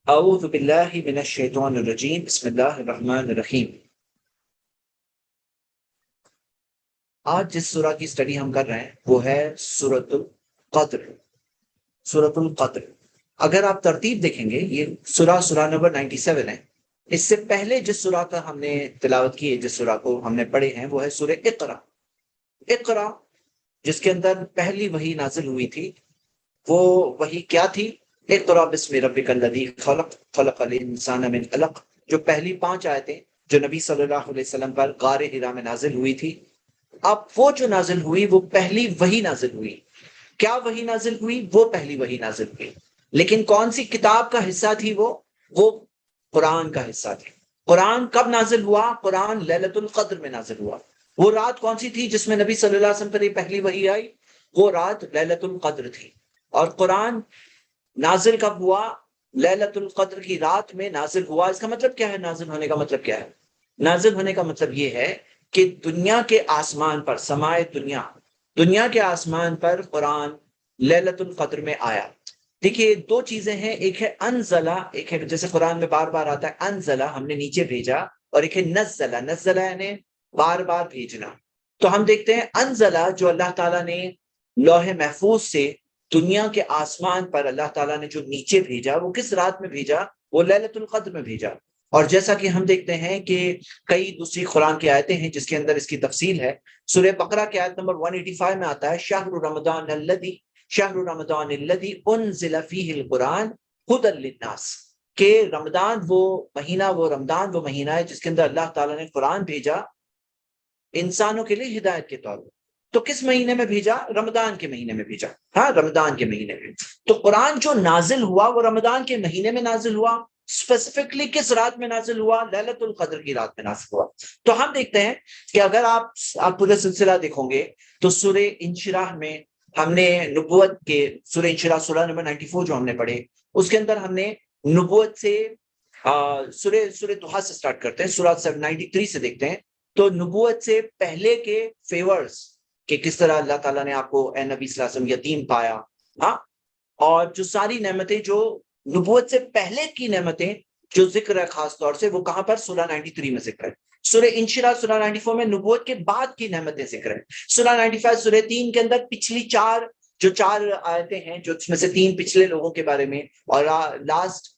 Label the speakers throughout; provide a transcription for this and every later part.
Speaker 1: اعوذ باللہ من الشیطان الرجیم، بسم اللہ الرحمن الرحیم۔ آج جس سورہ کی سٹڈی ہم کر رہے ہیں وہ ہے سورۃ القدر۔ سورۃ القدر، اگر آپ ترتیب دیکھیں گے یہ سورہ نمبر 97 ہے۔ اس سے پہلے جس سورہ کا ہم نے تلاوت کی ہے، جس سورہ کو ہم نے پڑھے ہیں، وہ ہے سورہ اقرا۔ اقرا جس کے اندر پہلی وحی نازل ہوئی تھی، وہ وحی کیا تھی؟ اقرا بسم ربک الذی خلق، خلق الانسان من علق، جو پہلی 5 آیتیں جو نبی صلی اللہ علیہ وسلم پر غار حرا میں نازل ہوئی تھی۔ اب وہ جو نازل ہوئی وہ پہلی وحی نازل ہوئی۔ کیا وحی نازل ہوئی؟ وہ پہلی وحی نازل ہوئی، لیکن کون سی کتاب کا حصہ تھی وہ قرآن کا حصہ تھی۔ قرآن کب نازل ہوا؟ قرآن لیلۃ القدر میں نازل ہوا۔ وہ رات کون سی تھی جس میں نبی صلی اللہ علیہ وسلم پر یہ پہلی وحی آئی؟ وہ رات لیلۃ القدر تھی۔ اور قرآن نازل کب ہوا؟ لیلۃ القدر کی رات میں نازل ہوا۔ اس کا مطلب کیا ہے؟ نازل ہونے کا مطلب کیا ہے؟ نازل ہونے کا مطلب یہ ہے کہ دنیا کے آسمان پر، سمائے دنیا کے آسمان پر قرآن لیلۃ القدر میں آیا۔ دیکھیے 2 چیزیں ہیں، ایک ہے انزلہ، ایک ہے جیسے قرآن میں بار بار آتا ہے انزلہ، ہم نے نیچے بھیجا، اور ایک ہے نزلہ، نزلہ یعنی بار بار بھیجنا۔ تو ہم دیکھتے ہیں انزلہ جو اللہ تعالیٰ نے لوح محفوظ سے دنیا کے آسمان پر اللہ تعالیٰ نے جو نیچے بھیجا، وہ کس رات میں بھیجا؟ وہ لیلۃ القدر میں بھیجا۔ اور جیسا کہ ہم دیکھتے ہیں کہ کئی دوسری قرآن کی آیتیں ہیں جس کے اندر اس کی تفصیل ہے۔ سورہ بقرہ کی آیت نمبر 185 میں آتا ہے شہر رمضان الذی انزل فیہ القرآن ھدی للناس، کہ رمضان وہ مہینہ ہے جس کے اندر اللہ تعالیٰ نے قرآن بھیجا انسانوں کے لیے ہدایت کے طور پر۔ تو کس مہینے میں بھیجا؟ رمضان کے مہینے میں بھیجا۔ ہاں، رمضان کے مہینے میں۔ تو قرآن جو نازل ہوا وہ رمضان کے مہینے میں نازل ہوا۔ اسپیسیفکلی کس رات میں نازل ہوا؟ لیلۃ القدر کی رات میں نازل ہوا۔ تو ہم دیکھتے ہیں کہ اگر آپ پورے سلسلہ دیکھو گے تو سورہ انشراح میں ہم نے نبوت کے سورہ انشراح سورہ نمبر 94 جو ہم نے پڑھے، اس کے اندر ہم نے نبوت سے سورہ طہ سے سٹارٹ کرتے ہیں، سورہ 93 سے دیکھتے ہیں تو نبوت سے پہلے کے فیورز، کہ کس طرح اللہ تعالیٰ نے آپ کو اے نبی صلی اللہ علیہ وسلم یتیم پایا، ہاں، اور جو ساری نعمتیں جو نبوت سے پہلے کی نعمتیں جو ذکر ہے خاص طور سے، وہ کہاں پر؟ سورہ 93 میں ذکر ہے۔ سورہ انشراح سورہ 94 میں نبوت کے بعد کی نعمتیں ذکر ہے۔ سورہ 95 سورہ 3 کے اندر پچھلی 4 آیتیں ہیں، جو اس میں سے 3 پچھلے لوگوں کے بارے میں، اور لاسٹ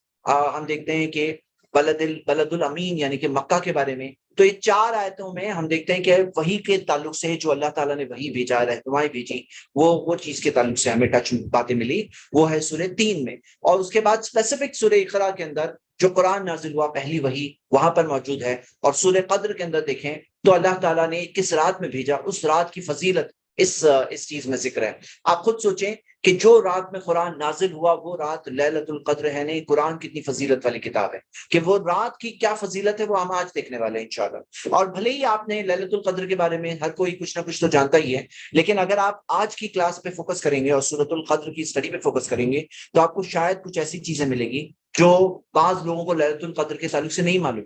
Speaker 1: ہم دیکھتے ہیں کہ بلد الامین یعنی کہ مکہ کے بارے میں۔ تو یہ 4 آیتوں میں ہم دیکھتے ہیں کہ وحی کے تعلق سے جو اللہ تعالیٰ نے وحی بھیجا، رہنمائی بھیجی، وہ چیز کے تعلق سے ہمیں ٹچ باتیں ملی، وہ ہے سورہ 3 میں۔ اور اس کے بعد اسپیسیفک سورہ اقرا کے اندر جو قرآن نازل ہوا پہلی وحی وہاں پر موجود ہے۔ اور سورہ قدر کے اندر دیکھیں تو اللہ تعالیٰ نے کس رات میں بھیجا، اس رات کی فضیلت اس چیز میں ذکر ہے۔ آپ خود سوچیں کہ جو رات میں قرآن نازل ہوا وہ رات لیلۃ القدر ہے۔ نہیں، قرآن کتنی فضیلت والی کتاب ہے کہ وہ رات کی کیا فضیلت ہے وہ ہم آج دیکھنے والے ہیں انشاءاللہ۔ اور بھلے ہی آپ نے لیلۃ القدر کے بارے میں ہر کوئی کچھ نہ کچھ تو جانتا ہی ہے، لیکن اگر آپ آج کی کلاس پہ فوکس کریں گے اور سورۃ القدر کی اسٹڈی پہ فوکس کریں گے تو آپ کو شاید کچھ ایسی چیزیں ملے گی جو بعض لوگوں کو لیلۃ القدر کے تعلق سے نہیں معلوم،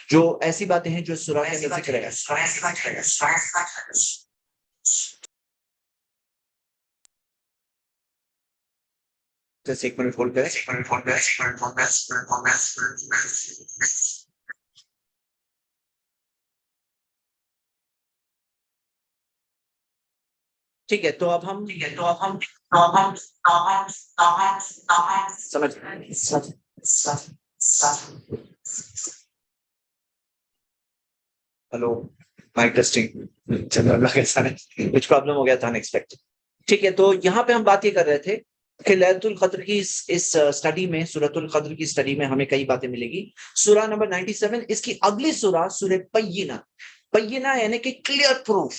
Speaker 1: جو ایسی باتیں ہیں جو سورہ کے اندر ذکر ہے۔ جیسے 1 منٹ ہولڈ کریں۔ ٹھیک ہے، تو اب ہم سمجھ ہلو، مائک ٹیسٹنگ، چلو اللہ کے ساتھ کچھ پرابلم ہو گیا تھا انیکسپیکٹڈ۔ ٹھیک ہے، تو یہاں پہ ہم بات یہ کر رہے تھے کہ لیلۃ القدر کی اس اسٹڈی میں، سورۃ القدر کی اسٹڈی میں ہمیں کئی باتیں ملے گی۔ سورہ نمبر 97، اس کی اگلی سورہ بینہ یعنی کہ کلیئر پروف۔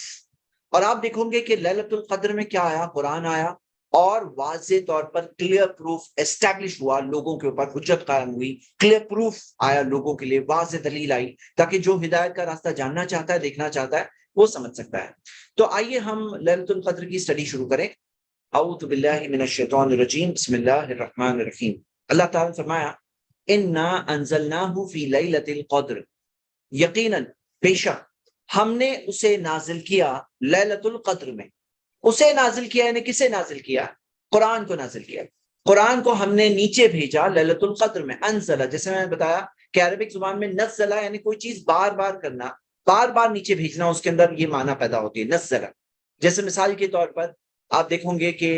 Speaker 1: اور آپ دیکھو گے کہ لیلۃ القدر میں کیا آیا؟ قرآن آیا، اور واضح طور پر کلیئر پروف اسٹیبلش ہوا، لوگوں کے اوپر حجت قائم ہوئی، کلیئر پروف آیا لوگوں کے لیے، واضح دلیل آئی، تاکہ جو ہدایت کا راستہ جاننا چاہتا ہے، دیکھنا چاہتا ہے، وہ سمجھ سکتا ہے۔ تو آئیے ہم لیلۃ القدر کی اسٹڈی شروع کریں۔ اعوذ باللہ من الشیطان الرجیم، بسم اللہ الرحمن الرحیم۔ اللہ تعالیٰ نے فرمایا انا انزلناہ فی لیلۃ القدر، یقیناً بے شک ہم نے اسے نازل کیا لیلۃ القدر میں۔ اسے نازل کیا یعنی کسے نازل کیا؟ قرآن کو نازل کیا۔ قرآن کو ہم نے نیچے بھیجا لیلۃ القدر میں، انزلہ جیسے میں نے بتایا کہ عربک زبان میں نزلہ یعنی کوئی چیز بار بار کرنا، بار بار نیچے بھیجنا، اس کے اندر یہ معنی پیدا ہوتی ہے نزلہ. جیسے مثال کے طور پر آپ دیکھیں گے کہ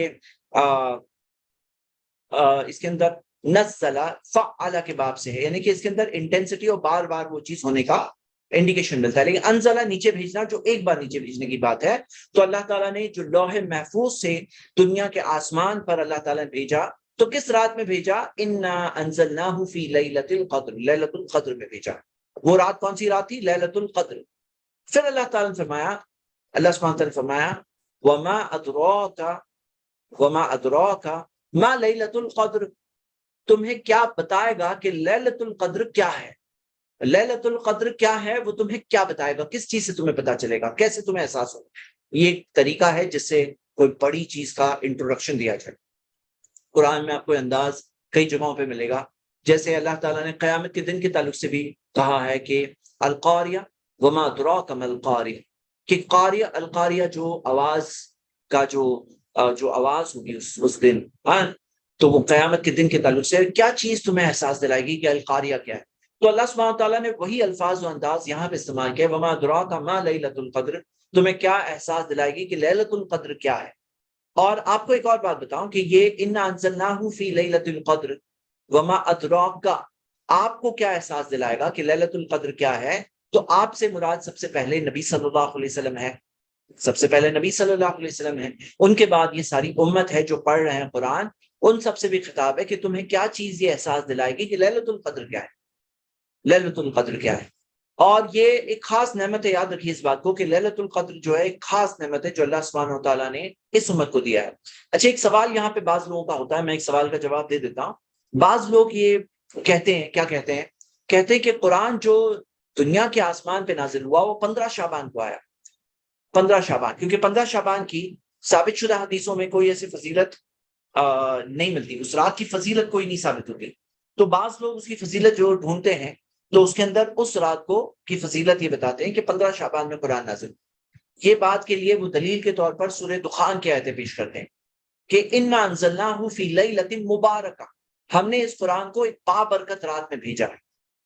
Speaker 1: اس کے اندر نزلہ فعل کے باب سے ہے، یعنی کہ اس کے اندر انٹینسٹی اور بار بار وہ چیز ہونے کا انڈیکیشن ملتا ہے. لیکن انزلہ نیچے بھیجنا جو ایک بار نیچے بھیجنے کی بات ہے. تو اللہ تعالیٰ نے جو لوح محفوظ سے دنیا کے آسمان پر اللہ تعالیٰ نے بھیجا، تو کس رات میں بھیجا؟ انا انزلناہ فی لیلۃ القدر، لیلۃ القدر میں بھیجا. وہ رات کون سی رات تھی؟ لیلۃ القدر. پھر اللہ تعالیٰ نے فرمایا، اللہ سبحانہ تعالیٰ نے فرمایا وما ادراک وما ادراک ما لیلۃ القدر، تمہیں کیا بتائے گا کہ لیلۃ القدر کیا ہے؟ لیلۃ القدر کیا ہے وہ تمہیں کیا بتائے گا؟ کس چیز سے تمہیں پتا چلے گا؟ کیسے تمہیں احساس ہوگا؟ یہ ایک طریقہ ہے جس سے کوئی بڑی چیز کا انٹروڈکشن دیا جائے. قرآن میں آپ کو انداز کئی جگہوں پہ ملے گا. جیسے اللہ تعالیٰ نے قیامت کے دن کے تعلق سے بھی کہا ہے کہ القاریہ وما ادراک ما القاریہ، کہ قاریہ القاریہ جو آواز کا جو آواز ہوگی اس دن، تو وہ قیامت کے دن کے تعلق سے کیا چیز تمہیں احساس دلائے گی کہ القاریہ کیا ہے. تو اللہ سبحانہ تعالیٰ نے وہی الفاظ و انداز یہاں پہ استعمال کیا، وما ادراک ما لیلۃ القدر، تمہیں کیا احساس دلائے گی کہ لیلۃ القدر کیا ہے. اور آپ کو ایک اور بات بتاؤں کہ یہ انا انزلناہ فی لیلۃ القدر وما ادراک کا آپ کو کیا احساس دلائے گا کہ لیلۃ القدر کیا ہے. تو آپ سے مراد سب سے پہلے نبی صلی اللہ علیہ وسلم ہے، سب سے پہلے نبی صلی اللہ علیہ وسلم ہے. ان کے بعد یہ ساری امت ہے جو پڑھ رہے ہیں قرآن، ان سب سے بھی خطاب ہے کہ تمہیں کیا چیز یہ احساس دلائے گی کہ لیلۃ القدر کیا ہے، لیلۃ القدر کیا ہے. اور یہ ایک خاص نعمت ہے، یاد رکھیے اس بات کو کہ لیلۃ القدر جو ہے ایک خاص نعمت ہے جو اللہ سبحانہ وتعالیٰ نے اس امت کو دیا ہے. اچھا ایک سوال یہاں پہ بعض لوگوں کا ہوتا ہے، میں ایک سوال کا جواب دے دیتا ہوں. بعض لوگ یہ کہتے ہیں، کیا کہتے ہیں؟ کہتے ہیں کہ قرآن جو دنیا کے آسمان پہ نازل ہوا وہ 15 شعبان کو آیا. 15 شعبان، کیونکہ 15 شعبان کی ثابت شدہ حدیثوں میں کوئی ایسی فضیلت نہیں ملتی، اس رات کی فضیلت کوئی نہیں ثابت ہوتی. تو بعض لوگ اس کی فضیلت جو ڈھونڈتے ہیں تو اس کے اندر اس رات کو کی فضیلت یہ بتاتے ہیں کہ 15 شعبان میں قرآن نازل. یہ بات کے لیے وہ دلیل کے طور پر سورہ دخان کی آیتیں پیش کرتے ہیں کہ انا انزلناہ فی لیلۃ مبارکہ، ہم نے اس قرآن کو ایک بابرکت رات میں بھیجا ہے.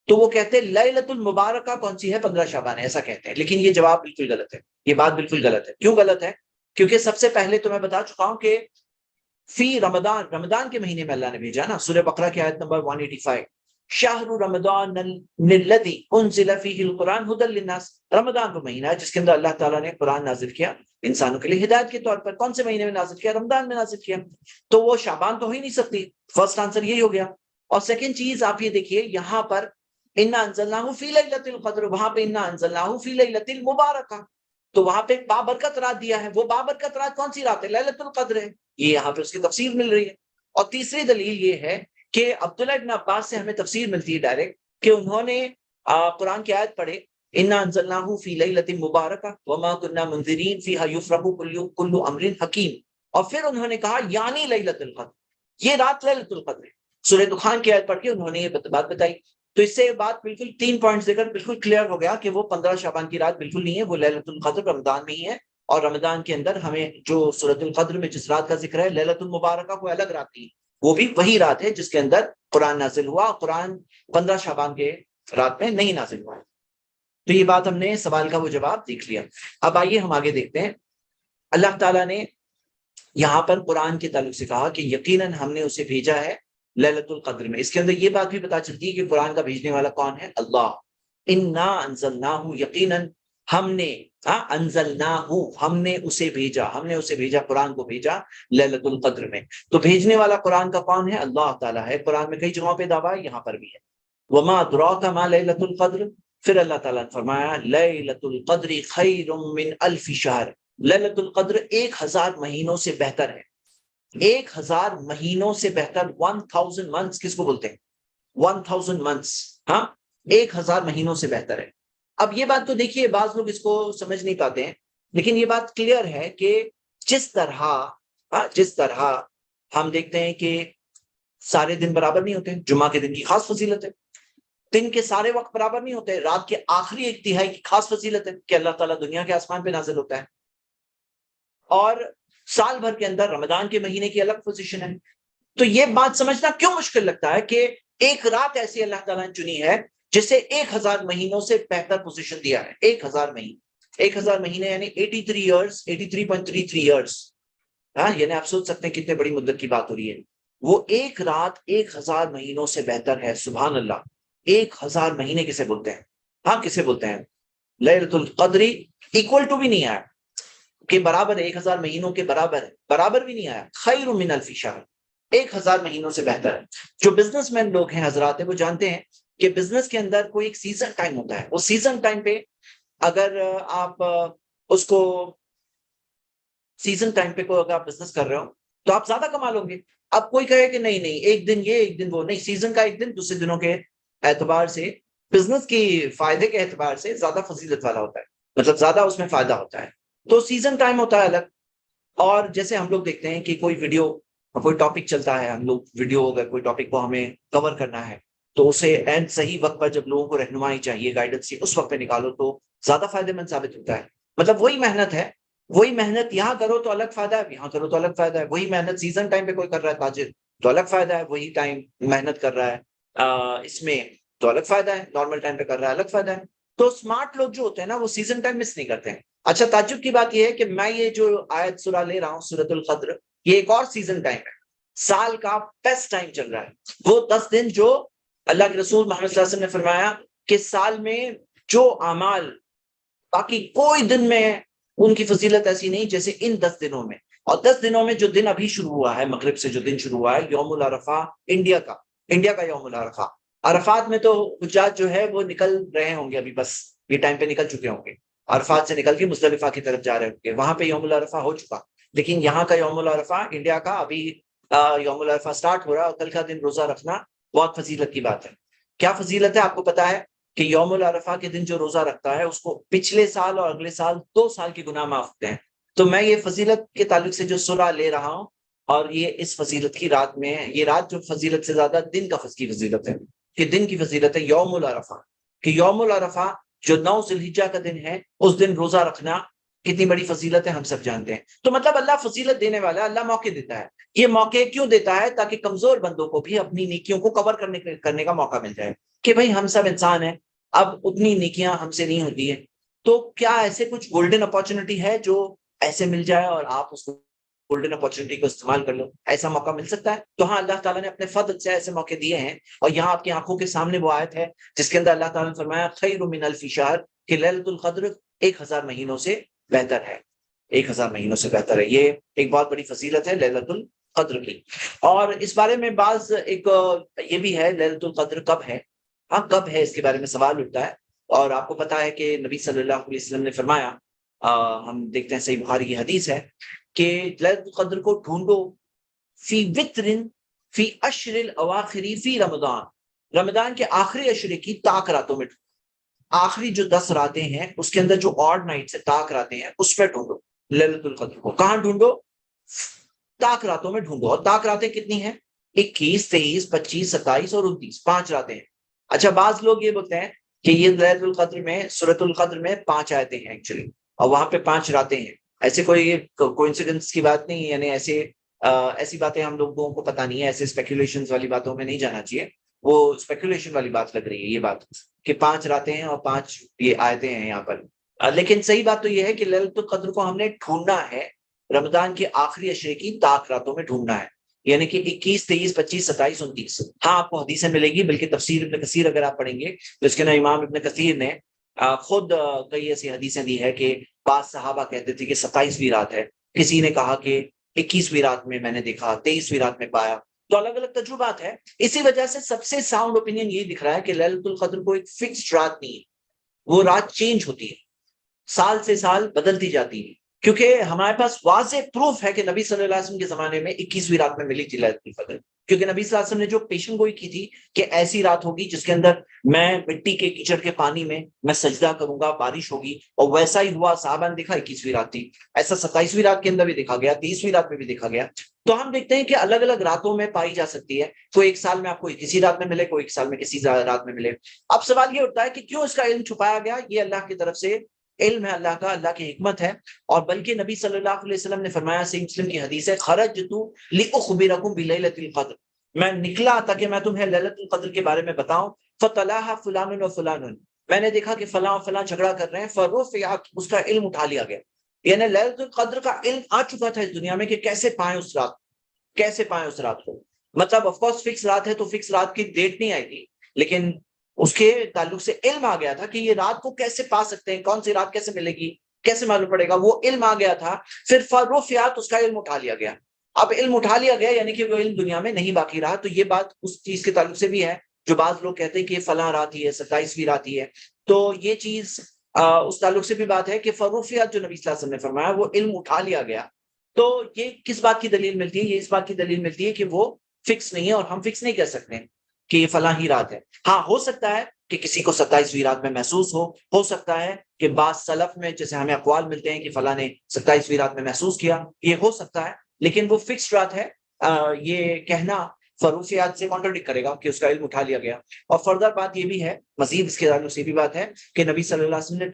Speaker 1: تو وہ کہتے ہیں لیلۃ المبارکہ کون سی ہے؟ 15 شعبان ہے، ایسا کہتے ہیں. لیکن یہ جواب بالکل غلط ہے، یہ بات بالکل غلط ہے. کیوں غلط ہے؟ کیونکہ سب سے پہلے تو میں بتا چکا ہوں کہ فی رمضان، رمضان کے مہینے میں اللہ نے بھیجا نا. سورہ بقرہ کی آیت نمبر 185، شہر رمضان الذی انزل فیہ القرآن ھدی للناس، رمضان کا مہینہ ہے جس کے اندر اللہ تعالیٰ نے قرآن نازل کیا انسانوں کے لیے ہدایت کے طور پر. کون سے مہینے میں نازل کیا؟ رمضان میں نازل کیا. تو وہ شعبان تو ہو ہی نہیں سکتی. فرسٹ آنسر یہی ہو گیا. اور سیکنڈ چیز آپ یہ دیکھیے یہاں پر انا انزلناہ فی لیلۃ القدر، وہاں پہ انا انزلناہ فی لیلۃ المبارکہ، تو وہاں پہ بابرکت رات دیا ہے. وہ بابرکت رات کون سی رات ہے؟ لیلۃ القدر ہے. یہ یہاں پہ اس کی تفسیر مل رہی ہے. اور تیسری دلیل یہ ہے کہ عبداللہ ابن عباس سے ہمیں تفسیر ملتی ہے ڈائریکٹ کہ انہوں نے قرآن کی آیت پڑھے انا انزلناہ فی لیلۃ مبارکہ وما کنا منذرین فیہا یفرق کل امر حکیم، اور پھر انہوں نے کہا یعنی لیلۃ القدر، یہ رات لیلۃ القدر ہے. سورہ دخان کی آیت پڑھ کے انہوں نے یہ بات بتائی. تو اس سے یہ بات بالکل 3 پوائنٹس دے کر بالکل کلیئر ہو گیا کہ وہ 15 شعبان کی رات بالکل نہیں ہے، وہ لیلۃ القدر رمضان میں ہی ہے. اور رمضان کے اندر ہمیں جو سورۃ القدر میں جس رات کا ذکر ہے لیلۃ المبارکہ کوئی الگ رات نہیں، وہ بھی وہی رات ہے جس کے اندر قرآن نازل ہوا. قرآن 15 شعبان کے رات میں نہیں نازل ہوا. تو یہ بات ہم نے سوال کا وہ جواب دیکھ لیا. اب آئیے ہم آگے دیکھتے ہیں. اللہ تعالیٰ نے یہاں پر قرآن کے تعلق سے کہا کہ یقیناً ہم نے اسے بھیجا ہے لیلۃ القدر میں. اس کے اندر یہ بات بھی پتا چلتی ہے کہ قرآن کا بھیجنے والا کون ہے؟ اللہ. انا انزلناہ، یقیناً ہم نے، انزلناہ ہم نے اسے بھیجا، ہم نے اسے بھیجا، قرآن کو بھیجا لیلۃ القدر میں. تو بھیجنے والا قرآن کا کون ہے؟ اللہ تعالیٰ ہے. قرآن میں کئی جگہوں پہ دعویٰ ہے، یہاں پر بھی ہے. وما ادراک ما لیلۃ القدر، پھر اللہ تعالیٰ نے فرمایا لیلۃ القدر خیر من الف شہر، لیلۃ القدر 1000 مہینوں سے بہتر ہے. 1000 مہینوں سے بہتر. 1000 months کس کو بولتے ہیں؟ 1000 months، ہاں 1000 مہینوں سے بہتر ہے. اب یہ بات تو دیکھیے بعض لوگ اس کو سمجھ نہیں پاتے ہیں، لیکن یہ بات کلیئر ہے کہ جس طرح ہم دیکھتے ہیں کہ سارے دن برابر نہیں ہوتے. جمعہ کے دن کی خاص فضیلت ہے. دن کے سارے وقت برابر نہیں ہوتے. رات کے آخری 1/3 کی خاص فضیلت ہے کہ اللہ تعالیٰ دنیا کے آسمان پہ نازل ہوتا ہے. اور سال بھر کے اندر رمضان کے مہینے کی الگ پوزیشن ہے. تو یہ بات سمجھنا کیوں مشکل لگتا ہے کہ ایک رات ایسی اللہ تعالیٰ نے چنی ہے جسے 1000 مہینوں سے بہتر پوزیشن دیا ہے. 1000 مہینے، 1000 مہینے یعنی 83 ایئرس، 83.33 ایئرس. ہاں، یعنی آپ سوچ سکتے ہیں کتنے بڑی مدت کی بات ہو رہی ہے. وہ ایک رات 1000 مہینوں سے بہتر ہے. سبحان اللہ. 1000 مہینے کسے بولتے ہیں؟ ہاں کسے بولتے ہیں؟ لیلۃ القدری اکول ٹو بھی نہیں آیا کہ برابر ہے، 1000 مہینوں کے برابر ہے، برابر بھی نہیں آیا. خیر من الف شہر، 1000 مہینوں سے بہتر ہے. جو بزنس مین لوگ ہیں حضرات، وہ جانتے ہیں کہ بزنس کے اندر کوئی ایک سیزن ٹائم ہوتا ہے. وہ سیزن ٹائم پہ اگر آپ اس کو سیزن ٹائم پہ کوئی اگر آپ بزنس کر رہے ہو تو آپ زیادہ کما لو گے. اب کوئی کہے کہ نہیں نہیں، ایک دن یہ ایک دن وہ نہیں، سیزن کا ایک دن دوسرے دنوں کے اعتبار سے بزنس کی فائدے کے اعتبار سے زیادہ فضیلت والا ہوتا ہے، مطلب زیادہ اس میں فائدہ ہوتا ہے. تو سیزن ٹائم ہوتا ہے الگ. اور جیسے ہم لوگ دیکھتے ہیں کہ کوئی ویڈیو، کوئی ٹاپک چلتا ہے، ہم لوگ ویڈیو اگر کوئی ٹاپک کو ہمیں کور کرنا ہے تو اسے اینڈ صحیح وقت پر جب لوگوں کو رہنمائی چاہیے، گائیڈنس چاہیے، اس وقت پہ نکالو تو زیادہ فائدہ مند ثابت ہوتا ہے. مطلب وہی محنت ہے، وہی محنت یہاں کرو تو الگ فائدہ ہے، یہاں کرو تو الگ فائدہ ہے. وہی محنت سیزن ٹائم پہ کوئی کر رہا ہے تاجر تو الگ فائدہ ہے، وہی ٹائم محنت کر رہا ہے اس میں تو الگ فائدہ ہے، نارمل ٹائم پہ کر رہا ہے الگ فائدہ ہے. تو اسمارٹ لوگ جو ہوتے ہیں نا وہ سیزن ٹائم مس نہیں کرتے ہیں. اچھا، تعجب کی بات یہ ہے کہ میں یہ جو آیت سورہ لے رہا ہوں سورۃ القدر، یہ ایک اور سیزن ٹائم ہے، سال کا بیسٹ ٹائم چل رہا ہے. وہ 10 دن جو اللہ کے رسول محمد صلی اللہ علیہ وسلم نے فرمایا کہ سال میں جو اعمال باقی کوئی دن میں ان کی فضیلت ایسی نہیں جیسے ان 10 دنوں میں. اور 10 دنوں میں جو دن ابھی شروع ہوا ہے، مغرب سے جو دن شروع ہوا ہے، یوم العرفہ، انڈیا کا یوم العرفہ. عرفات میں تو حجاج جو ہے وہ نکل رہے ہوں گے، ابھی بس یہ ٹائم پہ نکل چکے ہوں گے، عرفات سے نکل کے مزدلفہ کی طرف جا رہے ہوں گے، وہاں پہ یوم العرفہ ہو چکا. لیکن یہاں کا یوم العرفہ، انڈیا کا ابھی یوم العرفہ سٹارٹ ہو رہا ہے. اور کل کا دن روزہ رکھنا بہت فضیلت کی بات ہے. کیا فضیلت ہے آپ کو پتا ہے کہ یوم العرفہ کے دن جو روزہ رکھتا ہے اس کو پچھلے سال اور اگلے سال 2 سال کے گناہ معاف ہوتے ہیں. تو میں یہ فضیلت کے تعلق سے جو سورہ لے رہا ہوں، اور یہ اس فضیلت کی رات میں ہے. یہ رات جو فضیلت سے زیادہ دن کا کی فضیلت ہے، کہ دن کی فضیلت ہے یوم العرفہ. کہ یوم العرفہ جو 9 ذی الحجہ کا دن ہے، اس دن روزہ رکھنا کتنی بڑی فضیلت ہے ہم سب جانتے ہیں. تو مطلب اللہ فضیلت دینے والا ہے، اللہ موقع دیتا ہے. یہ موقع کیوں دیتا ہے؟ تاکہ کمزور بندوں کو بھی اپنی نیکیوں کو کور کرنے کا موقع مل جائے. کہ بھائی ہم سب انسان ہیں، اب اتنی نیکیاں ہم سے نہیں ہوتی ہیں، تو کیا ایسے کچھ گولڈن اپارچونٹی ہے جو ایسے مل جائے اور آپ اس کو گولڈن اپارچونٹی کو استعمال کر لو؟ ایسا موقع مل سکتا ہے؟ تو ہاں، اللہ تعالیٰ نے اپنے فضل سے ایسے موقع دیے ہیں. اور یہاں آپ کی آنکھوں کے سامنے وہ آیت ہے جس کے اندر اللہ تعالیٰ نے فرمایا خیر من الف شہر، کہ لیلۃ القدر 1000 مہینوں سے بہتر ہے. 1000 مہینوں سے بہتر ہے. یہ ایک بہت بڑی فضیلت ہے لیلۃ القدر کی. اور اس بارے میں بعض ایک یہ بھی ہے، لیلۃ القدر کب ہے؟ ہاں کب ہے اس کے بارے میں سوال اٹھتا ہے. اور آپ کو پتا ہے کہ نبی صلی اللہ علیہ وسلم نے فرمایا، ہم دیکھتے ہیں صحیح بخاری کی حدیث ہے کہ لیلۃ القدر کو ڈھونڈو فی وتر فی اشر الاواخر فی رمضان، رمضان کے آخری اشرے کی طاق راتوں میں. آخری جو 10 راتیں ہیں اس کے اندر جو آڈ نائٹس ہیں، طاق راتیں ہیں، اس پہ ڈھونڈو لیلۃ القدر کو. کہاں ڈھونڈو؟ طاق راتوں میں ڈھونڈو. اور طاق راتیں کتنی ہیں؟ 21، 23، 25، 27 اور 29، 5 راتیں ہیں. اچھا، بعض لوگ یہ بولتے ہیں کہ یہ لیلۃ القدر میں، سورۃ القدر میں 5 آیتیں ہیں ایکچولی، اور وہاں پہ 5 راتیں ہیں. ایسے کوئی کوئنسیڈنس کی بات نہیں، یعنی ایسی باتیں ہم لوگوں کو پتہ نہیں ہے، ایسے اسپیکولیشن والی باتوں میں نہیں جانا چاہیے. وہ اسپیکولیشن والی بات لگ رہی ہے یہ بات، کہ 5 راتیں ہیں اور 5 یہ آیتیں ہیں یہاں پر. لیکن صحیح بات تو یہ ہے کہ لیلۃ القدر کو ہم نے ڈھونڈنا ہے رمضان کے آخری عشرے کی طاق راتوں میں ڈھونڈنا ہے، یعنی کہ 21، 23، 25، 27، 29. ہاں آپ کو حدیثیں ملے گی، بلکہ تفسیر ابن کثیر اگر آپ پڑھیں گے تو اس کے نا امام ابن کثیر نے خود کئی ایسی حدیثیں دی ہے کہ بعض صحابہ کہتے تھے کہ 27ویں رات ہے، کسی نے کہا کہ 21ویں رات میں نے دیکھا، 23ویں رات میں پایا. تو الگ الگ تجربات ہے. اسی وجہ سے سب سے ساؤنڈ اوپینین یہ دکھ رہا ہے کہ لیلۃ القدر کو ایک فکسڈ رات نہیں ہے، وہ رات چینج ہوتی ہے، سال سے سال بدلتی جاتی ہے. کیونکہ ہمارے پاس واضح پروف ہے کہ نبی صلی اللہ علیہ وسلم کے زمانے میں 21ویں رات میں ملی تھی لیلۃ القدر. کیونکہ نبی صلی اللہ علیہ وسلم نے جو پیشن گوئی کی تھی کہ ایسی رات ہوگی جس کے اندر میں مٹی کے کیچڑ کے پانی میں سجدہ کروں گا، بارش ہوگی، اور ویسا ہی ہوا. صحابہ نے دیکھا 21ویں رات تھی. ایسا 27ویں رات کے اندر بھی دیکھا گیا، 30ویں رات میں بھی دیکھا گیا. تو ہم دیکھتے ہیں کہ الگ الگ راتوں میں پائی جا سکتی ہے. کوئی ایک سال میں آپ کو کسی رات میں ملے، کوئی ایک سال میں کسی رات میں ملے. اب سوال یہ اٹھتا ہے کہ کیوں اس کا علم چھپایا گیا؟ یہ اللہ کی طرف سے علم ہے اللہ کا، اللہ کی حکمت ہے. اور بلکہ نبی صلی اللہ علیہ وسلم نے فرمایا، صحیح مسلم کی حدیث ہے، خرجت لأخبرکم بلیلۃ القدر، میں نکلا تاکہ میں تمہیں لیلۃ القدر کے بارے میں بتاؤں. فطلعها فلان و فلان، میں نے دیکھا کہ فلاں و فلاں جھگڑا کر رہے ہیں. فرفعت، اس کا علم اٹھا لیا گیا. یعنی لیلۃ القدر کا علم آ چکا تھا اس دنیا میں کہ کیسے پائیں اس رات، کیسے پائیں اس رات کو. مطلب آف کورس فکس رات ہے تو فکس رات کی ڈیٹ نہیں آئی تھی، لیکن اس کے تعلق سے علم آ گیا تھا کہ یہ رات کو کیسے پا سکتے ہیں، کون سی رات کیسے ملے گی، کیسے معلوم پڑے گا، وہ علم آ گیا تھا. پھر فرفعت، اس کا علم اٹھا لیا گیا. اب علم اٹھا لیا گیا یعنی کہ وہ علم دنیا میں نہیں باقی رہا. تو یہ بات اس چیز کے تعلق سے بھی ہے جو بعض لوگ کہتے ہیں کہ یہ فلاں رات ہی ہے، 27ویں رات ہی ہے. تو یہ چیز اس تعلق سے بھی بات ہے کہ فرفعت جو نبی صلی اللہ علیہ وسلم نے فرمایا وہ علم اٹھا لیا گیا. تو یہ کس بات کی دلیل ملتی ہے؟ یہ اس بات کی دلیل ملتی ہے کہ وہ فکس نہیں ہے، اور ہم فکس نہیں کہہ سکتے کہ یہ فلاں ہی رات ہے. ہاں ہو سکتا ہے کہ کسی کو 27ویں رات میں محسوس ہو سکتا ہے کہ بعض سلف میں جیسے ہمیں اقوال ملتے ہیں کہ فلاں نے 27ویں رات میں محسوس کیا، یہ ہو سکتا ہے، لیکن وہ فکس رات ہے. یہ کہنا فروفیات سے کانٹرڈکٹ کرے گا کہ اس کا علم اٹھا لیا گیا. اور فردر بات یہ بھی ہے، مزید اس کے تعلق سے بھی بات ہے کہ نبی صلی اللہ علیہ وسلم نے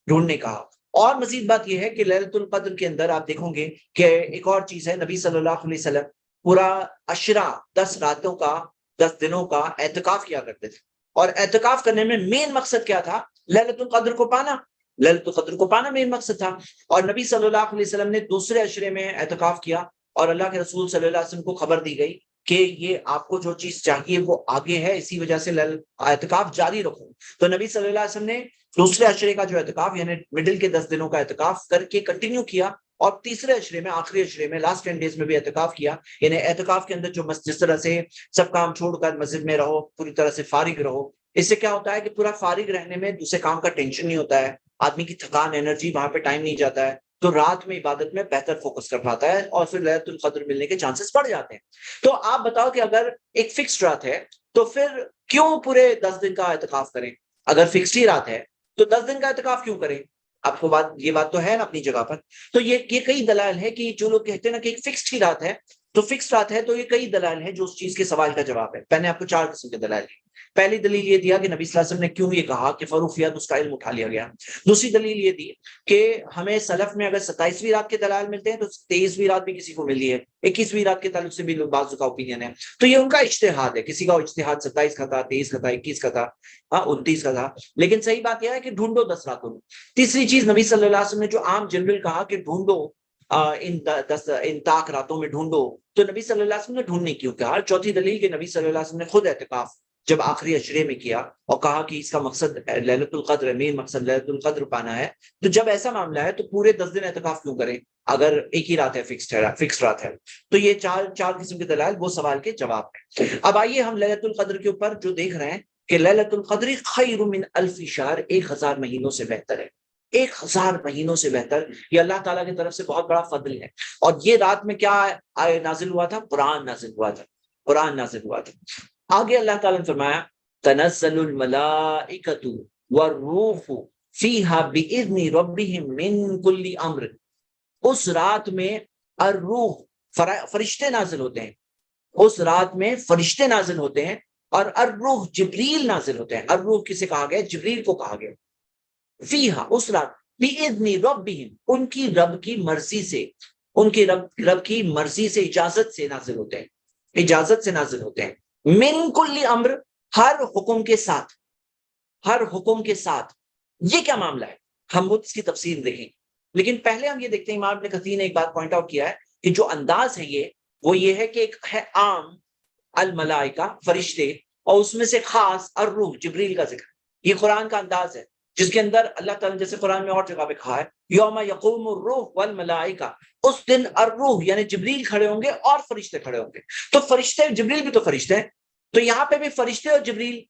Speaker 1: ڈھونڈنے کہا. اور مزید بات یہ ہے کہ لیلۃ القدر کے اندر آپ دیکھو گے کہ ایک اور چیز ہے، نبی صلی اللہ علیہ وسلم پورا عشرہ 10 راتوں کا 10 دنوں کا اعتکاف کیا کرتے تھے. اور اعتکاف کرنے میں مین مقصد کیا تھا؟ لیلۃ القدر کو پانا. لیلۃ القدر کو پانا مین مقصد تھا. اور نبی صلی اللہ علیہ وسلم نے دوسرے عشرے میں اعتکاف کیا، اور اللہ کے رسول صلی اللہ علیہ وسلم کو خبر دی گئی کہ یہ آپ کو جو چیز چاہیے وہ آگے ہے، اسی وجہ سے اعتکاف جاری رکھو. تو نبی صلی اللہ علیہ وسلم نے دوسرے عشرے کا جو اعتکاف یعنی مڈل کے 10 دنوں کا اعتکاف کر کے کنٹینیو کیا، اور تیسرے عشرے میں، آخری عشرے میں، لاسٹ 10 ڈیز میں بھی اعتکاف کیا. یعنی اعتکاف کے اندر جو جس طرح سے سب کام چھوڑ کر مسجد میں رہو، پوری طرح سے فارغ رہو، اس سے کیا ہوتا ہے کہ پورا فارغ رہنے میں دوسرے کام کا ٹینشن نہیں ہوتا ہے، آدمی کی تھکان، انرجی، وہاں پہ ٹائم نہیں جاتا ہے، تو رات میں عبادت میں بہتر فوکس کر پاتا ہے، اور پھر لیلۃ القدر ملنے کے چانسز بڑھ جاتے ہیں. تو آپ بتاؤ کہ اگر ایک فکس رات ہے تو پھر کیوں پورے 10 دن کا اعتکاف کریں؟ اگر فکس ہی رات ہے تو 10 دن کا اعتکاف کیوں کریں؟ آپ کو یہ بات تو ہے نا اپنی جگہ پر. تو یہ کئی دلائل ہے کہ جو لوگ کہتے ہیں نا کہ ایک فکس ہی رات ہے تو فکس رات ہے، تو یہ کئی دلائل ہیں جو اس چیز کے سوال کا جواب ہے. میں نے آپ کو 4 قسم کے دلائل دی. پہلی دلیل یہ دیا کہ نبی صلی اللہ علیہ وسلم نے کیوں یہ کہا کہ فروفیت، اس کا علم اٹھا لیا گیا. دوسری دلیل یہ دی کہ ہمیں سلف میں اگر 27ویں رات کے دلائل ملتے ہیں تو 23ویں رات بھی کسی کو ملی ہے، 21ویں رات کے تعلق سے بھی لوگ بعض کا اوپینین ہے. تو یہ ان کا اجتہاد ہے، کسی کا اجتہاد 27 کا تھا، 23 کا تھا، 21 کا تھا، 29 کا تھا. لیکن صحیح بات یہ ہے کہ ڈھونڈو 10 راتوں میں. تیسری چیز، نبی صلی اللہ علیہ وسلم نے جو عام جنرل کہا کہ ڈھونڈو ان طاق راتوں میں ڈھونڈو، تو نبی صلی اللہ علیہ وسلم نے ڈھونڈنے کیوں کہا؟ چوتھی دلیل کہ نبی صلی اللہ علیہ وسلم نے خود اعتکاف جب آخری عشرے میں کیا اور کہا کہ اس کا مقصد لیلۃ القدر، مین مقصد لیلۃ القدر پانا ہے، تو جب ایسا معاملہ ہے تو پورے 10 دن اعتکاف کیوں کریں اگر ایک ہی رات ہے، فکس رات ہے؟ تو یہ چار قسم کے دلائل وہ سوال کے جواب ہیں. اب آئیے ہم لیلۃ القدر کے اوپر جو دیکھ رہے ہیں کہ لیلۃ القدر خیر من الف شہر، 1000 مہینوں سے بہتر ہے. 1000 مہینوں سے بہتر، یہ اللہ تعالیٰ کی طرف سے بہت بڑا فضل ہے. اور یہ رات میں کیا نازل ہوا تھا؟ قرآن نازل ہوا تھا. قرآن نازل ہوا تھا. آگے اللہ تعالیٰ نے فرمایا تنزل الملائکۃ والروح فیہا بإذن ربہم من کل امر. اس رات میں الروح، فرشتے نازل ہوتے ہیں. اس رات میں فرشتے نازل ہوتے ہیں، اور الروح جبریل نازل ہوتے ہیں. الروح کسے کہا گیا؟ جبریل کو کہا گیا. فیہا، اس رات، بإذن ربہم، ان کی رب کی مرضی سے، ان کی رب کی مرضی سے، اجازت سے نازل ہوتے ہیں، اجازت سے نازل ہوتے ہیں. من کل امر، ہر حکم کے ساتھ، ہر حکم کے ساتھ. یہ کیا معاملہ ہے؟ ہم خود اس کی تفسیر دیکھیں، لیکن پہلے ہم یہ دیکھتے ہیں امام ابن کثیر نے ایک بات پوائنٹ آؤٹ کیا ہے کہ جو انداز ہے وہ یہ ہے کہ ایک ہے عام الملائکہ، فرشتے، اور اس میں سے خاص الروح، جبریل کا ذکر. یہ قرآن کا انداز ہے جس کے اندر اللہ تعالیٰ جیسے قرآن میں اور جگہ پہ کہا ہے یوم یقوم الروح والملائکہ، اس دن الروح یعنی جبریل کھڑے ہوں گے اور فرشتے کھڑے ہوں گے. تو فرشتے، جبریل بھی تو فرشتے ہیں، تو یہاں پہ بھی فرشتے اور جبریل،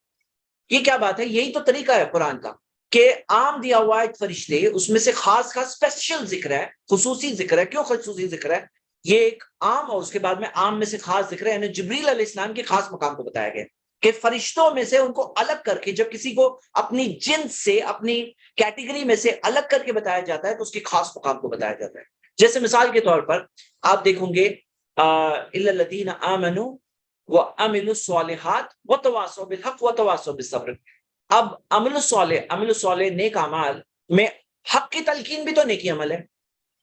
Speaker 1: یہ کیا بات ہے؟ یہی تو طریقہ ہے قرآن کا کہ عام دیا ہوا ایک فرشتے، اس میں سے خاص اسپیشل ذکر ہے، خصوصی ذکر ہے. کیوں خصوصی ذکر ہے؟ یہ ایک عام اور اس کے بعد میں عام میں سے خاص ذکر ہے. یعنی جبریل علیہ السلام کے خاص مقام کو بتایا گیا کہ فرشتوں میں سے ان کو الگ کر کے، جب کسی کو اپنی جنس سے، اپنی کیٹیگری میں سے الگ کر کے بتایا جاتا ہے تو اس کے خاص مقام کو بتایا جاتا ہے. جیسے مثال کے طور پر آپ دیکھیں گے الا الذین آمنوا وعملوا الصالحات وتواصوا بالحق وتواصوا بالصبر. اب عمل الصالح نیک اعمال میں حق کی تلقین بھی تو نیکی عمل ہے.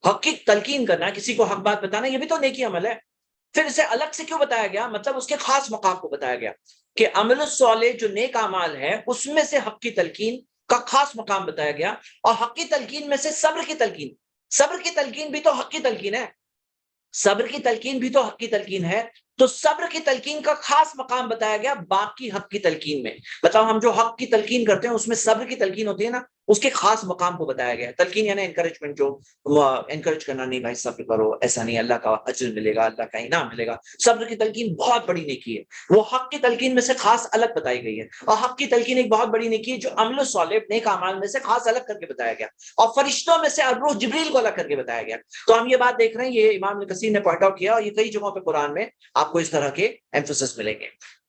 Speaker 1: حق کی تلقین کرنا, کسی کو حق بات بتانا, یہ بھی تو نیکی عمل ہے. پھر اسے الگ سے کیوں بتایا گیا؟ مطلب اس کے خاص مقام کو بتایا گیا کہ عمل الصالح جو نیک اعمال ہے اس میں سے حق کی تلقین کا خاص مقام بتایا گیا. اور حق کی تلقین میں سے صبر کی تلقین, صبر کی تلقین بھی تو حق کی تلقین ہے, صبر کی تلقین بھی تو حق کی تلقین ہے. تو صبر کی تلقین کا خاص مقام بتایا گیا باقی حق کی تلقین میں. بتاؤ, ہم جو حق کی تلقین کرتے ہیں اس میں صبر کی تلقین ہوتی ہے نا, اس کے خاص مقام کو بتایا گیا. تلقین یعنی انکریجمنٹ, جو انکریج کرنا, نہیں بھائی صبر کرو, ایسا نہیں, اللہ کا اجر ملے گا, اللہ کا انعام ملے گا. صبر کی تلقین بہت بڑی نیکی ہے, وہ حق کی تلقین میں سے خاص الگ بتائی گئی ہے. اور حق کی تلقین ایک بہت بڑی نیکی ہے جو عمل صالح نیک اعمال میں سے خاص الگ کر کے بتایا گیا, اور فرشتوں میں سے الروح جبریل کو الگ کر کے بتایا گیا. تو ہم یہ بات دیکھ رہے ہیں, یہ امام ابن کثیر نے پوائنٹ آؤٹ کیا, اور یہ کئی جگہوں پہ قرآن میں آپ کو اس طرح کے ایمفسس ملیں گے.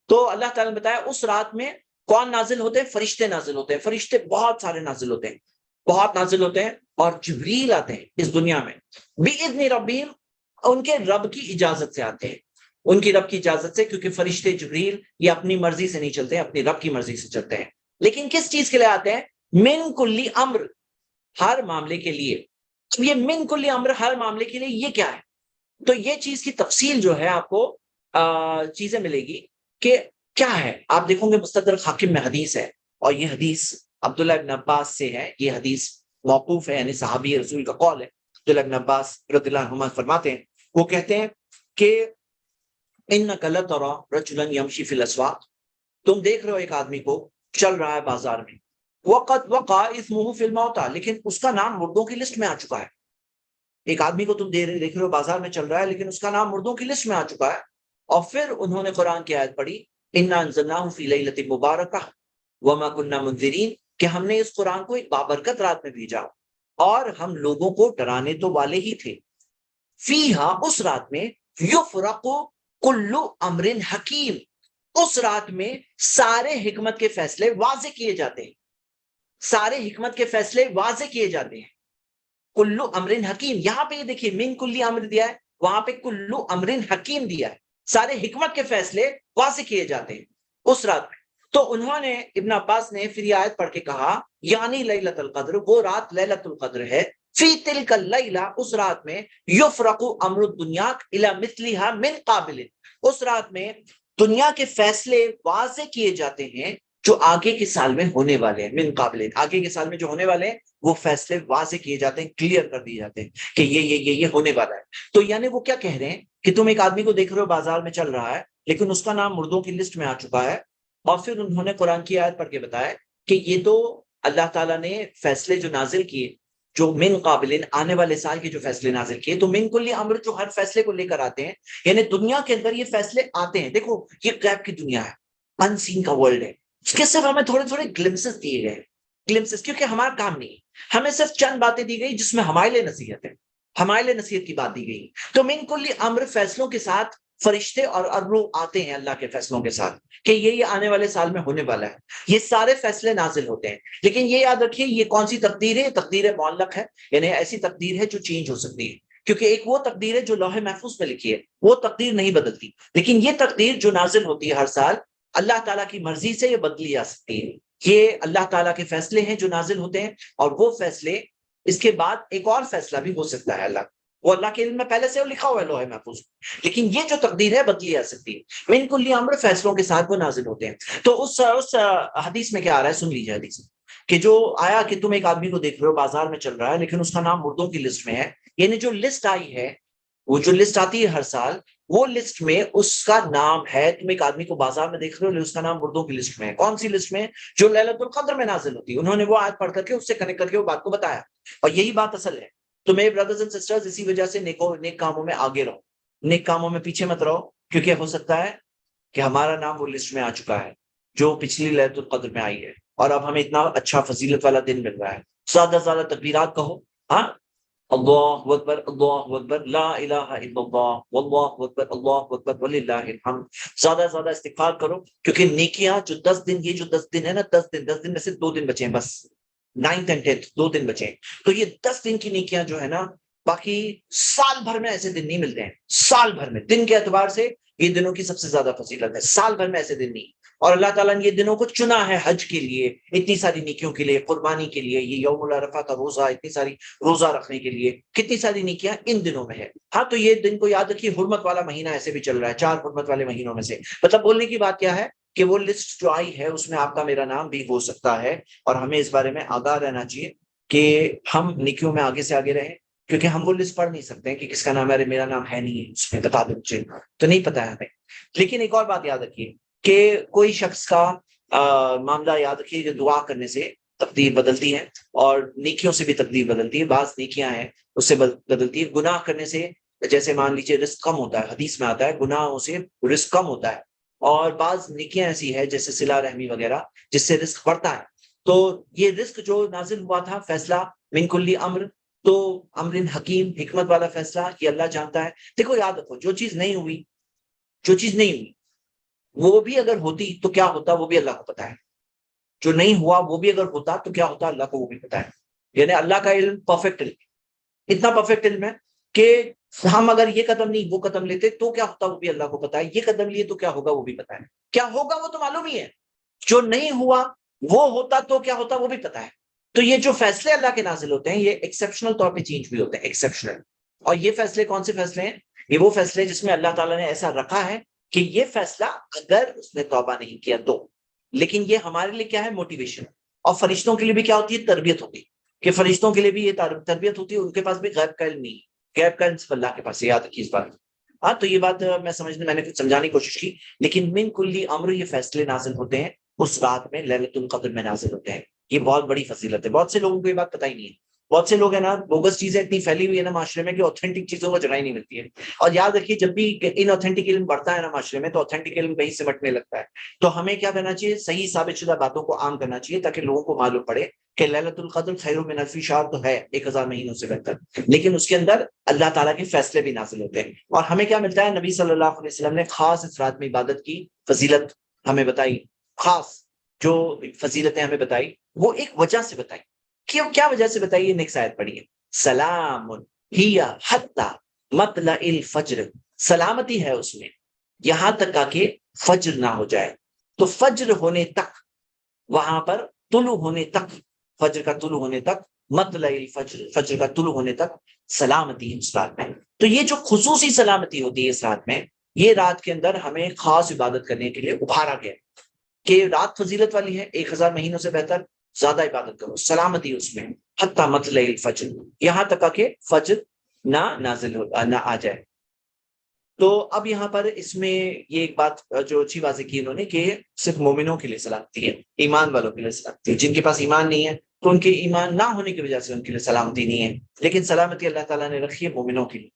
Speaker 1: تو اللہ تعالیٰ نے بتایا اس رات میں کون نازل ہوتے ہیں؟ فرشتے نازل ہوتے ہیں. فرشتے بہت سارے نازل ہوتے ہیں, بہت نازل ہوتے ہیں, اور جبریل آتے ہیں اس دنیا میں بِإِذْنِ رَبِّهِمْ, ان کے رب کی اجازت سے آتے ہیں, ان کی رب کی اجازت سے, کیونکہ فرشتے جبریل یہ اپنی مرضی سے نہیں چلتے ہیں, اپنی رب کی مرضی سے چلتے ہیں. لیکن کس چیز کے لیے آتے ہیں؟ من کل امر, ہر معاملے کے لیے. اب یہ من کل امر, ہر معاملے کے لیے, یہ کیا ہے؟ تو یہ چیز کی تفصیل جو ہے آپ کو چیزیں ملے گی کہ کیا ہے. آپ دیکھو گے مستدرک حاکم میں حدیث ہے, اور یہ حدیث عبداللہ ابن عباس سے ہے. یہ حدیث موقوف ہے, یعنی صحابی رسول کا قول ہے. عبداللہ ابن عباس رضی اللہ عنہما فرماتے ہیں, وہ کہتے ہیں کہ انک لتری رجلا یمشی فی الاسواق, تم دیکھ رہے ہو ایک آدمی کو چل رہا ہے بازار میں, وقد وقع اسمہ فی الموتى, لیکن اس کا نام مردوں کی لسٹ میں آ چکا ہے. ایک آدمی کو تم دیکھ رہے ہو بازار میں چل رہا ہے, لیکن اس کا نام مردوں کی لسٹ میں آ چکا ہے. اور پھر انہوں نے قرآن کی آیت پڑھی, انا انزلناہ فی لیلۃ مبارکہ وما کنا منذرین, کہ ہم نے اس قرآن کو ایک بابرکت رات میں بھیجا, اور ہم لوگوں کو ڈرانے تو والے ہی تھے. فیہا, اس رات میں, یفرق کل امر حکیم, اس رات میں سارے حکمت کے فیصلے واضح کیے جاتے ہیں, سارے حکمت کے فیصلے واضح کیے جاتے ہیں. کلو امر حکیم, یہاں پہ یہ دیکھیے من کلی امر دیا ہے, وہاں پہ کلو امر حکیم دیا ہے. سارے حکمت کے فیصلے واضح کیے جاتے ہیں اس رات میں. تو انہوں نے, ابن عباس نے پھر یہ آیت پڑھ کے کہا, یعنی لیلۃ القدر, وہ رات لیلۃ القدر ہے. فی تلک اللیلہ, اس رات میں, یفرق امر الدنیا الی مثلھا من قابل, اس رات میں دنیا کے فیصلے واضح کیے جاتے ہیں جو آگے کے سال میں ہونے والے ہیں. من قابل, آگے کے سال میں جو ہونے والے ہیں وہ فیصلے واضح کیے جاتے ہیں, کلیئر کر دیے جاتے ہیں کہ یہ ہونے والا ہے. تو یعنی وہ کیا کہہ رہے ہیں کہ تم ایک آدمی کو دیکھ رہے ہو بازار میں چل رہا ہے, لیکن اس کا نام مردوں کی لسٹ میں آ چکا ہے. اور پھر انہوں نے قرآن کی آیت پڑھ کے بتایا کہ یہ تو اللہ تعالیٰ نے فیصلے جو نازل کیے, جو من قابل, آنے والے سال کے جو فیصلے نازل کیے, تو من کل امر, جو ہر فیصلے کو لے کر آتے ہیں, یعنی دنیا کے اندر یہ فیصلے آتے ہیں. دیکھو یہ غیب کی دنیا ہے, ان سین کا ورلڈ ہے, اس کے صرف ہمیں تھوڑے تھوڑے گلمسز دیے گئے, گلمسز, کیونکہ ہمارا کام نہیں ہے, ہمیں صرف چند باتیں دی گئی جس میں ہمارے لیے نصیحت ہے, ہمارے لیے نصیحت کی بات دی گئی. تو من کل امر, فیصلوں کے ساتھ فرشتے اور روح آتے ہیں اللہ کے فیصلوں کے ساتھ کہ یہ آنے والے سال میں ہونے والا ہے. یہ سارے فیصلے نازل ہوتے ہیں. لیکن یہ یاد رکھیے, یہ کون سی تقدیر ہے؟ تقدیر معلق ہے, یعنی ایسی تقدیر ہے جو چینج ہو سکتی ہے. کیونکہ ایک وہ تقدیر ہے جو لوح محفوظ میں لکھی ہے, وہ تقدیر نہیں بدلتی. لیکن یہ تقدیر جو نازل ہوتی ہے ہر سال, اللہ تعالیٰ کی مرضی سے یہ بدلی جا سکتی ہے. یہ اللہ تعالیٰ کے فیصلے ہیں جو نازل ہوتے ہیں, اور وہ فیصلے, اس کے بعد ایک اور فیصلہ بھی ہو سکتا ہے. وہ اللہ کے علم میں پہلے سے وہ لکھا ہوا ہے لوح محفوظ, لیکن یہ جو تقدیر ہے بدلی جا سکتی ہے. من کل امر, فیصلوں کے ساتھ وہ نازل ہوتے ہیں. تو اس حدیث میں کیا آ رہا ہے, سن لیجیے حدیث کہ جو آیا کہ تم ایک آدمی کو دیکھ رہے ہو بازار میں چل رہا ہے, لیکن اس کا نام مردوں کی لسٹ میں ہے. یعنی جو لسٹ آئی ہے, وہ جو لسٹ آتی ہے ہر سال, وہ لسٹ میں اس کا نام ہے. تم ایک آدمی کو بازار میں دیکھ رہے ہو, اس کا نام مردوں کی لسٹ میں ہے. کون سی لسٹ میں؟ جو لیلۃ القدر میں نازل ہوتی ہے. انہوں نے وہ آیت پڑھ کر کے اس سے کنیکٹ کر کے وہ بات کو بتایا, اور یہی بات اصل ہے. تو میرے بردرز اینڈ سسٹرز, اسی وجہ سے نیک کاموں میں آگے رہو, نیک کاموں میں پیچھے مت رہو, کیونکہ ہو سکتا ہے کہ ہمارا نام وہ لسٹ میں آ چکا ہے جو پچھلی لیلۃ القدر میں آئی ہے, اور اب ہمیں اتنا اچھا فضیلت والا دن مل رہا ہے. زیادہ سے زیادہ تکبیرات کہو, ہاں, اللہ اکبر, اللہ اکبر, لا الہ الا اللہ, واللہ اکبر, اللہ اکبر, وللہ الحمد. زیادہ سے زیادہ استغفار کرو, کیونکہ نیکیاں جو 10 دن, یہ جو 10 دن ہے نا, 10 دن میں سے 2 دن بچے ہیں بس, 9th and 10th 2 دن بچے ہیں. تو یہ 10 دن کی نیکیاں جو ہے نا, باقی سال بھر میں ایسے دن نہیں ملتے ہیں. سال بھر میں دن کے اعتبار سے یہ دنوں کی سب سے زیادہ فضیلت ہے, سال بھر میں ایسے دن نہیں. اور اللہ تعالیٰ نے یہ دنوں کو چنا ہے حج کے لیے، اتنی ساری نیکیوں کے لیے، قربانی کے لیے، یہ یوم العرفہ کا روزہ، اتنی ساری روزہ رکھنے کے لیے، کتنی ساری نیکیاں ان دنوں میں ہے۔ ہاں تو یہ دن کو یاد رکھیے، حرمت والا مہینہ ایسے بھی چل رہا ہے، 4 حرمت والے مہینوں میں سے، مطلب بولنے کی بات کیا ہے کہ وہ لسٹ جو آئی ہے اس میں آپ کا میرا نام بھی ہو سکتا ہے، اور ہمیں اس بارے میں آگاہ رہنا چاہیے کہ ہم نیکیوں میں آگے سے آگے رہیں، کیونکہ ہم وہ لسٹ پڑھ نہیں سکتے ہیں کہ کس کا نام ہے، ارے میرا نام ہے نہیں ہے اس میں، بتا دو مجھے، تو نہیں پتا ہے ہمیں۔ لیکن ایک اور بات یاد رکھیے کہ کوئی شخص کا معاملہ یاد رکھیے جو دعا کرنے سے تقدیر بدلتی ہے، اور نیکیوں سے بھی تقدیر بدلتی ہے، بعض نیکیاں ہیں اس سے بدلتی ہے، گناہ کرنے سے جیسے مان لیجیے رزق کم ہوتا ہے، حدیث میں آتا ہے گناہوں سے رزق کم ہوتا ہے، اور بعض نیکیاں ایسی ہے جیسے صلہ رحمی وغیرہ جس سے رزق بڑھتا ہے۔ تو یہ رزق جو نازل ہوا تھا فیصلہ من کلی امر، تو امر حکیم، حکمت والا فیصلہ، یہ اللہ جانتا ہے۔ دیکھو یاد رکھو، جو چیز نہیں ہوئی، جو چیز نہیں ہوئی وہ بھی اگر ہوتی تو کیا ہوتا وہ بھی اللہ کو پتا ہے، جو نہیں ہوا وہ بھی اگر ہوتا تو کیا ہوتا اللہ کو وہ بھی پتا ہے۔ یعنی اللہ کا علم پرفیکٹ علم، اتنا پرفیکٹ علم ہے کہ ہم اگر یہ قدم نہیں وہ قدم لیتے تو کیا ہوتا وہ بھی اللہ کو پتا ہے، یہ قدم لیے تو کیا ہوگا وہ بھی پتا ہے، کیا ہوگا وہ تو معلوم ہی ہے، جو نہیں ہوا وہ ہوتا تو کیا ہوتا وہ بھی پتا ہے۔ تو یہ جو فیصلے اللہ کے نازل ہوتے ہیں یہ ایکسیپشنل طور پہ چینج بھی ہوتے ہیں، ایکسیپشنل۔ اور یہ فیصلے کون سے فیصلے ہیں؟ یہ وہ فیصلے جس میں اللہ تعالیٰ نے ایسا رکھا ہے کہ یہ فیصلہ اگر اس نے توبہ نہیں کیا تو، لیکن یہ ہمارے لیے کیا ہے، موٹیویشن۔ اور فرشتوں کے لیے بھی کیا ہوتی ہے، تربیت ہوتی ہے، کہ فرشتوں کے لیے بھی یہ تربیت ہوتی ہے، ان کے پاس بھی غیب کا علم نہیں ہے، غیب کا علم صرف اللہ کے پاس ہے، یاد رکھیے اس بات۔ ہاں تو یہ بات میں نے کچھ سمجھانے کی کوشش کی، لیکن من کلی امر یہ فیصلے نازل ہوتے ہیں اس رات میں، لیلۃ القدر میں نازل ہوتے ہیں۔ یہ بہت بڑی فضیلت ہے، بہت سے لوگوں کو یہ بات پتہ ہی نہیں ہے، بہت سے لوگ ہیں نا، بوگس چیزیں اتنی پھیلی ہوئی ہے نا معاشرے میں کہ اوتھینٹک چیزوں کو جگہ ہی نہیں ملتی ہے۔ اور یاد رکھیے جب بھی ان اوتھینٹک علم بڑھتا ہے نا معاشرے میں تو اوتھینٹک علم کہیں سے مٹنے لگتا ہے۔ تو ہمیں کیا کرنا چاہیے، صحیح ثابت شدہ باتوں کو عام کرنا چاہیے تاکہ لوگوں کو معلوم پڑے کہ لیلۃ القدر خیر من الف شہر تو ہے، 1000 مہینوں سے بہتر، لیکن اس کے اندر اللہ تعالیٰ کے فیصلے بھی نازل ہوتے ہیں۔ اور ہمیں کیا ملتا ہے، نبی صلی اللہ علیہ وسلم نے خاص اس رات میں عبادت کی فضیلت ہمیں بتائی، خاص جو فضیلتیں ہمیں بتائی وہ ایک وجہ سے بتائی۔ کیوں، کیا وجہ سے بتائی؟ نیکسٹ آیت پڑھیے، سلام ہی حتی مطلع الفجر، سلامتی ہے اس میں یہاں تک کہ فجر نہ ہو جائے۔ تو فجر ہونے تک، وہاں پر طلوع ہونے تک، فجر کا طلوع ہونے تک، مطلع الفجر، فجر کا طلوع ہونے تک سلامتی ہے اس رات میں۔ تو یہ جو خصوصی سلامتی ہوتی ہے اس رات میں، یہ رات کے اندر ہمیں خاص عبادت کرنے کے لیے ابھارا گیا کہ رات فضیلت والی ہے، 1000 مہینوں سے بہتر، زیادہ عبادت کرو، سلامتی اس میں، حتی مطلع الفجر، یہاں تک کہ فجر نہ نازل ہو، نہ آ جائے۔ تو اب یہاں پر اس میں یہ ایک بات جو اچھی واضح کی انہوں نے کہ صرف مومنوں کے لیے سلامتی ہے، ایمان والوں کے لیے سلامتی ہے، جن کے پاس ایمان نہیں ہے تو ان کے ایمان نہ ہونے کی وجہ سے ان کے لیے سلامتی نہیں ہے، لیکن سلامتی اللہ تعالیٰ نے رکھی ہے مومنوں کے لیے،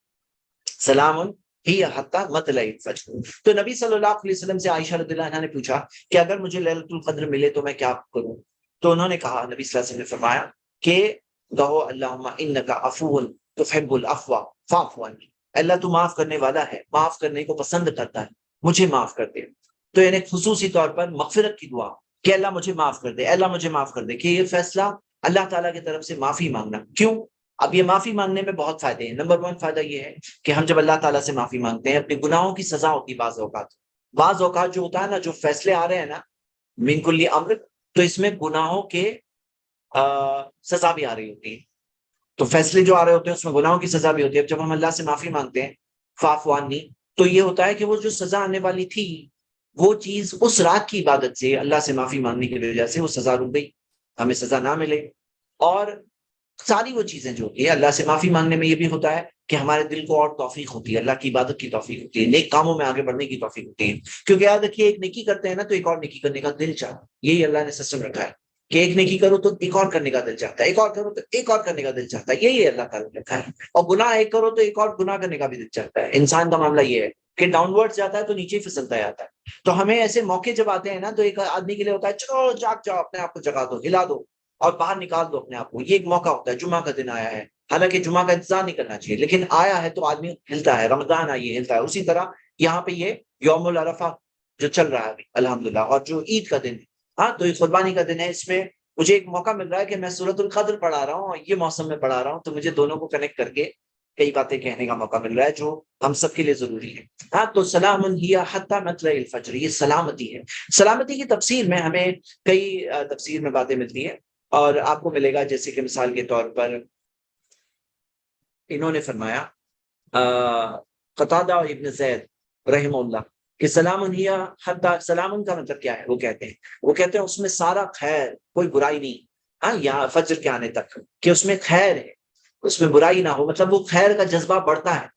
Speaker 1: سلام ہی حتی مطلع الفجر۔ تو نبی صلی اللہ علیہ وسلم سے عائشہ رضی اللہ عنہا نے پوچھا کہ اگر مجھے لیلۃ القدر ملے تو میں کیا کروں؟ تو انہوں نے کہا، نبی صلی اللہ علیہ وسلم نے فرمایا کہ کہو اللہم انک عفو تحب العفو فاعف عنی، اللہ تو معاف کرنے والا ہے، معاف کرنے کو پسند کرتا ہے، مجھے معاف کر دے۔ تو یعنی خصوصی طور پر مغفرت کی دعا کہ اللہ مجھے معاف کر دے، اللہ مجھے معاف کر دے، کہ یہ فیصلہ اللہ تعالیٰ کی طرف سے معافی مانگنا۔ کیوں؟ اب یہ معافی مانگنے میں بہت فائدے ہیں۔ نمبر 1 فائدہ یہ ہے کہ ہم جب اللہ تعالیٰ سے معافی مانگتے ہیں اپنے گناہوں کی سزا ہوتی ہے، بعض اوقات جو ہوتا ہے نا، جو فیصلے آ رہے ہیں نا من کلی امر، تو اس میں گناہوں کے سزا بھی آ رہی ہوتی ہے، تو فیصلے جو آ رہے ہوتے ہیں اس میں گناہوں کی سزا بھی ہوتی ہے۔ جب ہم اللہ سے معافی مانگتے ہیں فاعف عنی، تو یہ ہوتا ہے کہ وہ جو سزا آنے والی تھی وہ چیز اس رات کی عبادت سے، اللہ سے معافی مانگنے کی وجہ سے وہ سزا رک گئی، ہمیں سزا نہ ملے۔ اور ساری وہ چیزیں جو ہوتی ہے اللہ سے معافی مانگنے میں یہ بھی ہوتا ہے کہ ہمارے دل کو اور توفیق ہوتی ہے، اللہ کی عبادت کی توفیق ہوتی ہے، نیک کاموں میں آگے بڑھنے کی توفیق ہوتی ہے۔ کیونکہ یاد رکھیے ایک نیکی کرتے ہیں نا تو ایک اور نیکی کرنے کا دل چاہتا ہے، یہی اللہ نے سسٹم رکھا ہے کہ ایک نیکی کرو تو ایک اور کرنے کا دل چاہتا ہے، ایک اور کرو تو ایک اور کرنے کا دل چاہتا ہے، یہی اللہ تعالیٰ نے رکھا ہے۔ اور گناہ ایک کرو تو ایک اور گناہ کرنے کا بھی دل چاہتا ہے۔ انسان کا معاملہ یہ ہے کہ ڈاؤن ورڈ جاتا ہے تو نیچے ہی پھسلتا جاتا ہے۔ تو ہمیں ایسے موقع جب آتے ہیں نا تو ایک آدمی کے لیے ہوتا ہے چلو جاگ جاؤ، اپنے آپ کو جگا دو، ہلا دو اور باہر نکال دو اپنے آپ کو، یہ ایک موقع ہوتا ہے۔ جمعہ کا دن آیا ہے، حالانکہ جمعہ کا انتظار نہیں کرنا چاہیے لیکن آیا ہے تو آدمی ہلتا ہے، رمضان آئیے ہلتا ہے۔ اسی طرح یہاں پہ یہ یوم العرفہ جو چل رہا ہے ابھی الحمدللہ، اور جو عید کا دن ہے، ہاں تو یہ قربانی کا دن ہے، اس میں مجھے ایک موقع مل رہا ہے کہ میں سورۃ القدر پڑھا رہا ہوں اور یہ موسم میں پڑھا رہا ہوں، تو مجھے دونوں کو کنیکٹ کر کے کئی باتیں کہنے کا موقع مل رہا ہے جو ہم سب کے لیے ضروری ہے. ہاں تو سلام ہی حتی مطلع الفجر، یہ سلامتی ہے. سلامتی کی تفسیر میں ہمیں کئی تفسیر میں باتیں ملتی ہیں، اور آپ کو ملے گا جیسے کہ مثال کے طور پر انہوں نے فرمایا قتادہ ابن زید رحمہ اللہ کہ سلام ہی حتی، سلام کا مطلب کیا ہے؟ وہ کہتے ہیں اس میں سارا خیر، کوئی برائی نہیں. ہاں یا فجر کے آنے تک کہ اس میں خیر ہے، اس میں برائی نہ ہو، مطلب وہ خیر کا جذبہ بڑھتا ہے،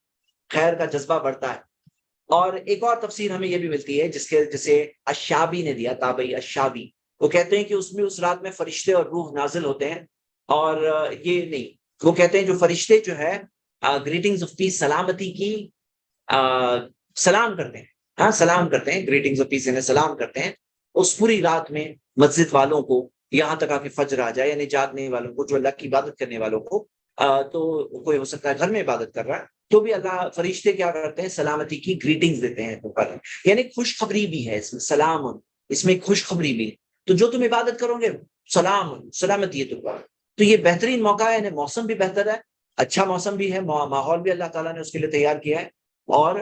Speaker 1: خیر کا جذبہ بڑھتا ہے. اور ایک اور تفسیر ہمیں یہ بھی ملتی ہے جسے الشابی نے دیا، تابعی الشابی، وہ کہتے ہیں کہ اس رات میں فرشتے اور روح نازل ہوتے ہیں. اور یہ نہیں، وہ کہتے ہیں جو فرشتے جو ہے گریٹنگز آف پیس، سلامتی کی سلام کرتے ہیں. ہاں سلام کرتے ہیں، گریٹنگز آف پیس یعنی سلام کرتے ہیں اس پوری رات میں مسجد والوں کو، یہاں تک آ کے فجر آ جائے، یعنی جاگنے والوں کو، جو اللہ کی عبادت کرنے والوں کو. تو کوئی ہو سکتا ہے گھر میں عبادت کر رہا ہے تو بھی اللہ فرشتے کیا کرتے ہیں؟ سلامتی کی گریٹنگز دیتے ہیں اوپر. یعنی خوشخبری بھی ہے اس میں، سلام، اس میں خوشخبری بھی ہے. تو جو تم عبادت کرو گے سلام، سلامتی ہے تم. تو یہ بہترین موقع ہے، یعنی موسم بھی بہتر ہے، اچھا موسم بھی ہے، ماحول بھی اللہ تعالیٰ نے اس کے لیے تیار کیا ہے. اور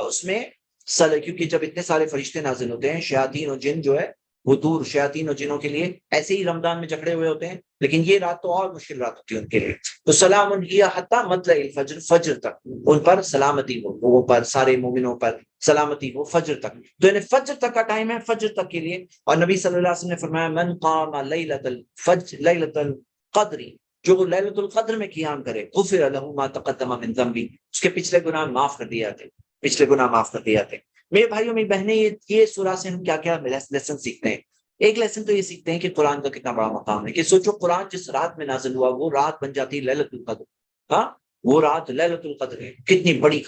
Speaker 1: اس میں کیونکہ جب اتنے سارے فرشتے نازل ہوتے ہیں، شیاطین اور جن جو ہے وہ دور، شیاطین اور جنوں کے لیے ایسے ہی رمضان میں جکڑے ہوئے ہوتے ہیں، لیکن یہ رات تو اور مشکل رات ہوتی ہے ان کے لیے. تو سلام ہی حتی مطلع الفجر، فجر تک ان پر سلامتی ہو، وہ پر سارے مومنوں پر سلامتی ہو فجر تک. تو یعنی فجر تک کا ٹائم ہے، فجر تک کے لیے. اور نبی صلی اللہ علیہ وسلم نے فرمایا من قام لیلۃ الفجر لیلۃ القدر، جو لیلۃ القدر میں قیام کرے غفر له ما تقدم من ذنبه، اس کے پچھلے گناہ معاف کر دیے جاتے، پچھلے گناہ معاف کر دیے جاتے. میرے بھائیوں میری بہنیں، یہ سورہ سے ہم کیا کیا لیسن سیکھتے ہیں؟ ایک لیسن تو یہ سیکھتے ہیں کہ قرآن کا کتنا بڑا مقام ہے، کہ سوچو قرآن جس رات میں نازل ہوا وہ رات بن جاتی لیلۃ القدر. ہاں وہ رات لیلۃ القدر ہے، کتنی بڑی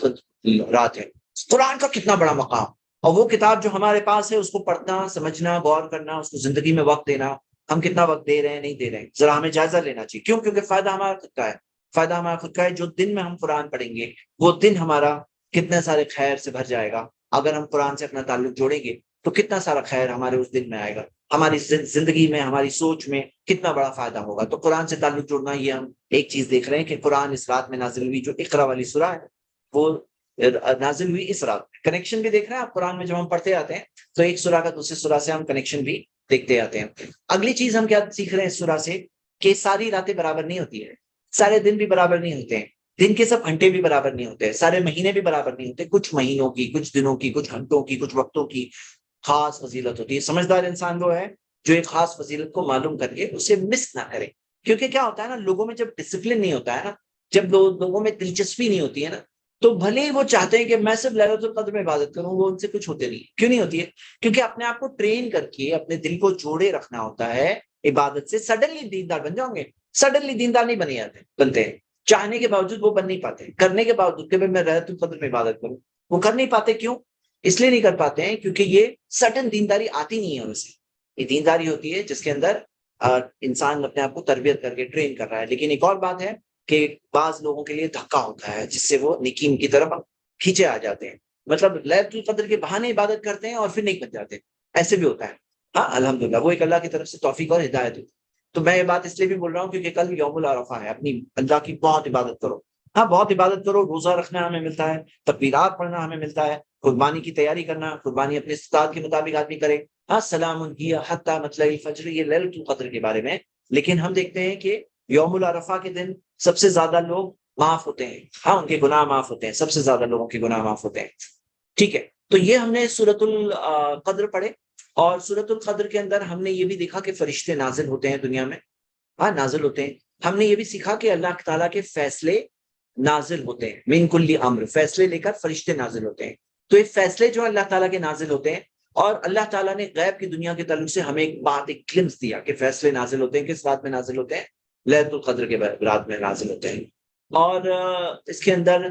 Speaker 1: رات ہے. قرآن کا کتنا بڑا مقام، اور وہ کتاب جو ہمارے پاس ہے اس کو پڑھنا، سمجھنا، غور کرنا، اس کو زندگی میں وقت دینا. ہم کتنا وقت دے رہے ہیں، نہیں دے رہے ہیں، ذرا ہمیں جائزہ لینا چاہیے. کیوں؟ کیونکہ فائدہ ہمارا خود کا ہے، فائدہ ہمارا خود کا ہے. جو دن میں ہم قرآن پڑھیں گے وہ دن ہمارا کتنے سارے خیر سے بھر جائے گا. اگر ہم قرآن سے اپنا تعلق جوڑیں گے تو کتنا سارا خیر ہمارے اس دن میں آئے گا، ہماری زندگی میں، ہماری سوچ میں کتنا بڑا فائدہ ہوگا. تو قرآن سے تعلق جوڑنا، یہ ہم ایک چیز دیکھ رہے ہیں کہ قرآن اس رات میں نازل ہوئی. جو اقرا والی سورہ ہے وہ نازل ہوئی اس رات میں. کنیکشن بھی دیکھ رہے ہیں آپ قرآن میں، جب ہم پڑھتے آتے ہیں تو ایک سورہ کا دوسری سورہ سے ہم کنیکشن بھی دیکھتے آتے ہیں. اگلی چیز ہم کیا سیکھ رہے ہیں اس سورہ سے؟ کہ ساری راتیں برابر نہیں ہوتی ہے، سارے دن بھی برابر نہیں ہوتے ہیں، دن کے سب گھنٹے بھی برابر نہیں ہوتے، سارے مہینے بھی برابر نہیں ہوتے. کچھ مہینوں کی، کچھ دنوں کی، کچھ گھنٹوں کی، کچھ وقتوں کی خاص فضیلت ہوتی ہے. سمجھدار انسان وہ ہے جو ایک خاص فضیلت کو معلوم کر کے اسے مس نہ کرے. کیونکہ کیا ہوتا ہے نا، لوگوں میں جب ڈسپلن نہیں ہوتا ہے نا، جب لوگوں میں دلچسپی نہیں ہوتی ہے نا، تو بھلے ہی وہ چاہتے ہیں کہ میں صرف لیلۃ القدر میں عبادت کروں، وہ ان سے کچھ ہوتے نہیں. کیوں نہیں ہوتی ہے؟ کیونکہ اپنے آپ کو ٹرین کر کے اپنے دل کو جوڑے رکھنا ہوتا ہے عبادت سے. سڈنلی دیندار بن جاؤں گے، سڈنلی دیندار نہیں بنتے ہیں. چاہنے کے باوجود وہ بن نہیں پاتے، کرنے کے باوجود کہ میں لیلۃ القدر میں عبادت کروں، وہ کر نہیں پاتے. کیوں؟ اس لیے نہیں کر پاتے ہیں کیونکہ یہ سڈن دینداری آتی نہیں ہے ان سے. یہ دینداری ہوتی ہے جس کے اندر انسان اپنے آپ کو تربیت کر کے ٹرین کر رہا ہے. لیکن ایک اور بات ہے کہ بعض لوگوں کے لیے دھکا ہوتا ہے جس سے وہ نیکی کی طرف کھینچے آ جاتے ہیں. مطلب لیلۃ القدر کے بہانے عبادت کرتے ہیں اور پھر نہیں بن جاتے، ایسے بھی ہوتا ہے. ہاں الحمدللہ، وہ ایک اللہ کی طرف سے توفیق اور ہدایت ہوتی ہے. تو میں یہ بات اس لیے بھی بول رہا ہوں کیونکہ کل یوم العرفہ ہے. اپنی اللہ کی بہت عبادت کرو، ہاں بہت عبادت کرو. روزہ رکھنا ہمیں ملتا ہے، تکبیرات پڑھنا ہمیں ملتا ہے، قربانی کی تیاری کرنا، قربانی اپنے استطاعت کے مطابق آدمی کرے. ہاں سلام ہی حتی مطلع الفجر، یہ لیلۃ القدر کے بارے میں. لیکن ہم دیکھتے ہیں کہ یوم العرفہ کے دن سب سے زیادہ لوگ معاف ہوتے ہیں. ہاں ان کے گناہ معاف ہوتے ہیں، سب سے زیادہ لوگوں کے گناہ معاف ہوتے ہیں. ٹھیک ہے، تو یہ ہم نے سورۃ القدر پڑھے. اور سورۃ القدر کے اندر ہم نے یہ بھی دیکھا کہ فرشتے نازل ہوتے ہیں دنیا میں. ہاں نازل ہوتے ہیں. ہم نے یہ بھی سیکھا کہ اللہ تعالیٰ کے فیصلے نازل ہوتے ہیں، من کل امر، فیصلے لے کر فرشتے نازل ہوتے ہیں. تو یہ فیصلے جو اللہ تعالیٰ کے نازل ہوتے ہیں، اور اللہ تعالیٰ نے غیب کی دنیا کے تعلق سے ہمیں ایک بات، ایک گلمس دیا کہ فیصلے نازل ہوتے ہیں. کس رات میں نازل ہوتے ہیں؟ لیلۃ القدر کے رات میں نازل ہوتے ہیں. اور اس کے اندر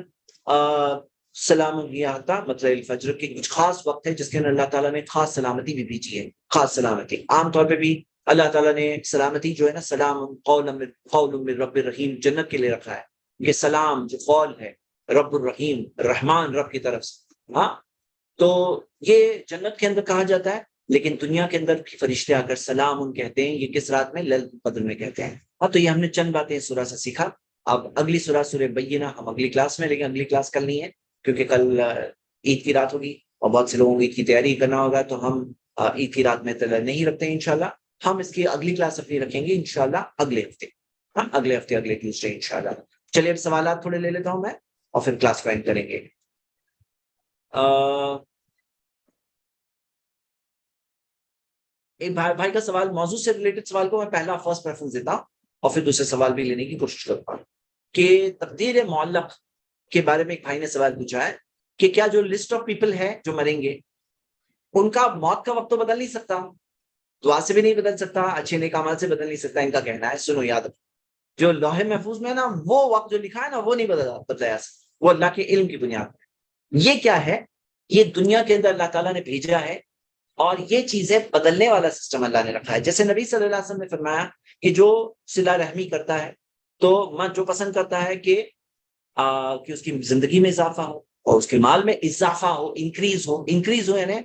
Speaker 1: سلام حتی مطلع الفجر کی کچھ خاص وقت ہے جس کے اندر اللہ تعالیٰ نے خاص سلامتی بھی بھیجی ہے. خاص سلامتی عام طور پہ بھی اللہ تعالیٰ نے سلامتی جو ہے نا، سلام قول من رب الرحیم، جنت کے لیے رکھا ہے. یہ سلام جو قول ہے رب الرحیم، رحمان رب کی طرف سے، ہاں تو یہ جنت کے اندر کہا جاتا ہے. لیکن دنیا کے اندر فرشتے آ کر سلام کہتے ہیں، یہ کس رات میں؟ لیلۃ القدر میں کہتے ہیں. ہاں تو یہ ہم نے چند باتیں اس سورہ سے سیکھا. اب اگلی سورہ بینہ ہم اگلی کلاس میں، لیکن اگلی کلاس کل نہیں ہے کیونکہ کل عید کی رات ہوگی اور بہت سے لوگوں کو عید کی تیاری کرنا ہوگا، تو ہم عید کی رات میں نہیں رکھتے ہیں انشاءاللہ. ہم اس کی اگلی کلاس اپنی رکھیں گے انشاءاللہ اگلے ہفتے. ہاں اگلے ہفتے، اگلے ٹیوزڈے انشاءاللہ. چلیے اب سوالات تھوڑے لے لیتا ہوں میں اور پھر کلاس کو اینڈ کریں گے. ایک بھائی کا سوال، موضوع سے ریلیٹڈ سوال کو میں پہلا فرسٹ پریفرنس دیتا ہوں اور پھر دوسرے سوال بھی لینے کی کوشش کرتا ہوں، کہ تقدیر معلق کے بارے میں ایک بھائی نے سوال پوچھا ہے کہ کیا جو لسٹ آف پیپل ہے جو مریں گے ان کا موت کا وقت تو بدل نہیں سکتا، دعا سے بھی نہیں بدل سکتا، اچھے نیک اعمال سے بدل نہیں سکتا. ان کا کہنا ہے سنو یاد رکھو، جو لوح محفوظ میں نا وہ وقت جو لکھا ہے نا وہ نہیں بدلایا سکتا، وہ اللہ کے علم کی بنیاد پر. یہ کیا ہے؟ یہ دنیا کے اندر اللہ تعالیٰ نے بھیجا ہے اور یہ چیزیں بدلنے والا سسٹم اللہ نے رکھا ہے. جیسے نبی صلی اللہ علیہ وسلم نے فرمایا کہ جو صلہ رحمی کرتا ہے تو من جو پسند کرتا ہے کہ اس کی زندگی میں اضافہ ہو اور اس کے مال میں اضافہ ہو، انکریز ہو یعنی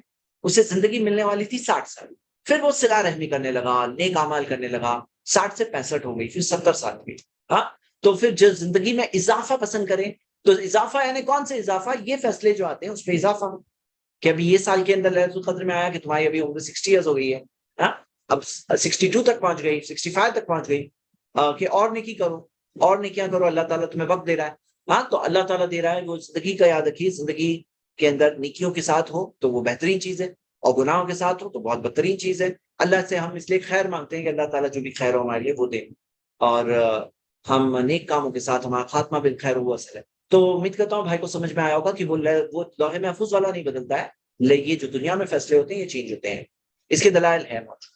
Speaker 1: اسے زندگی ملنے والی تھی 60 سال، پھر وہ صلہ رحمی کرنے لگا، نیک اعمال کرنے لگا، 60 سے 65 ہو گئی، پھر 70 سال کی. ہاں تو پھر جو زندگی میں اضافہ پسند کریں تو اضافہ یعنی کون سے اضافہ؟ یہ فیصلے جو آتے ہیں اس پہ اضافہ ہو کہ ابھی یہ سال کے اندر ليلۃ القدر میں آیا کہ تمہاری ابھی عمر 60 ایئرز ہو گئی ہے، اب 62 تک پہنچ گئی، 65 تک پہنچ گئی، کہ اور نیکی کرو، اور نیکیاں کرو، اللہ تعالیٰ تمہیں وقت دے رہا ہے. ہاں تو اللہ تعالیٰ دے رہا ہے، وہ زندگی کا یاد رکھیے، زندگی کے اندر نیکیوں کے ساتھ ہو تو وہ بہترین چیز ہے اور گناہوں کے ساتھ ہو تو بہت بدترین چیز ہے. اللہ سے ہم اس لیے خیر مانگتے ہیں کہ اللہ تعالیٰ جو بھی خیر ہو ہمارے لیے وہ دے، اور ہم نیک کاموں کے ساتھ ہمارا خاتمہ بالخیر ہوا اصل ہے. تو امید کرتا ہوں بھائی کو سمجھ میں آیا ہوگا کہ وہ لوح محفوظ والا نہیں بدلتا ہے، یہ جو دنیا میں فیصلے ہوتے ہیں یہ چینج ہوتے ہیں. اس کے دلائل ہے موجود.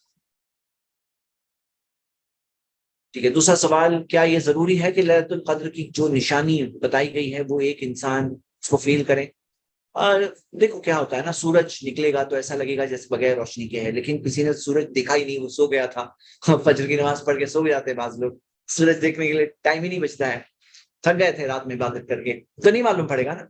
Speaker 1: ٹھیک ہے، دوسرا سوال، کیا یہ ضروری ہے کہ ليلۃ القدر کی جو نشانی بتائی گئی ہے وہ ایک انسان اس کو فیل کرے؟ اور دیکھو کیا ہوتا ہے نا، سورج نکلے گا تو ایسا لگے گا جیسے بغیر روشنی کے ہے، لیکن کسی نے سورج دیکھا ہی نہیں، وہ سو گیا تھا. فجر کی نماز پڑھ کے سو جاتے ہیں بعض لوگ، سورج دیکھنے کے لیے ٹائم ہی نہیں بچتا ہے، تھک گئے تھے رات میں عبادت کر کے، تو نہیں معلوم پڑے گا نا.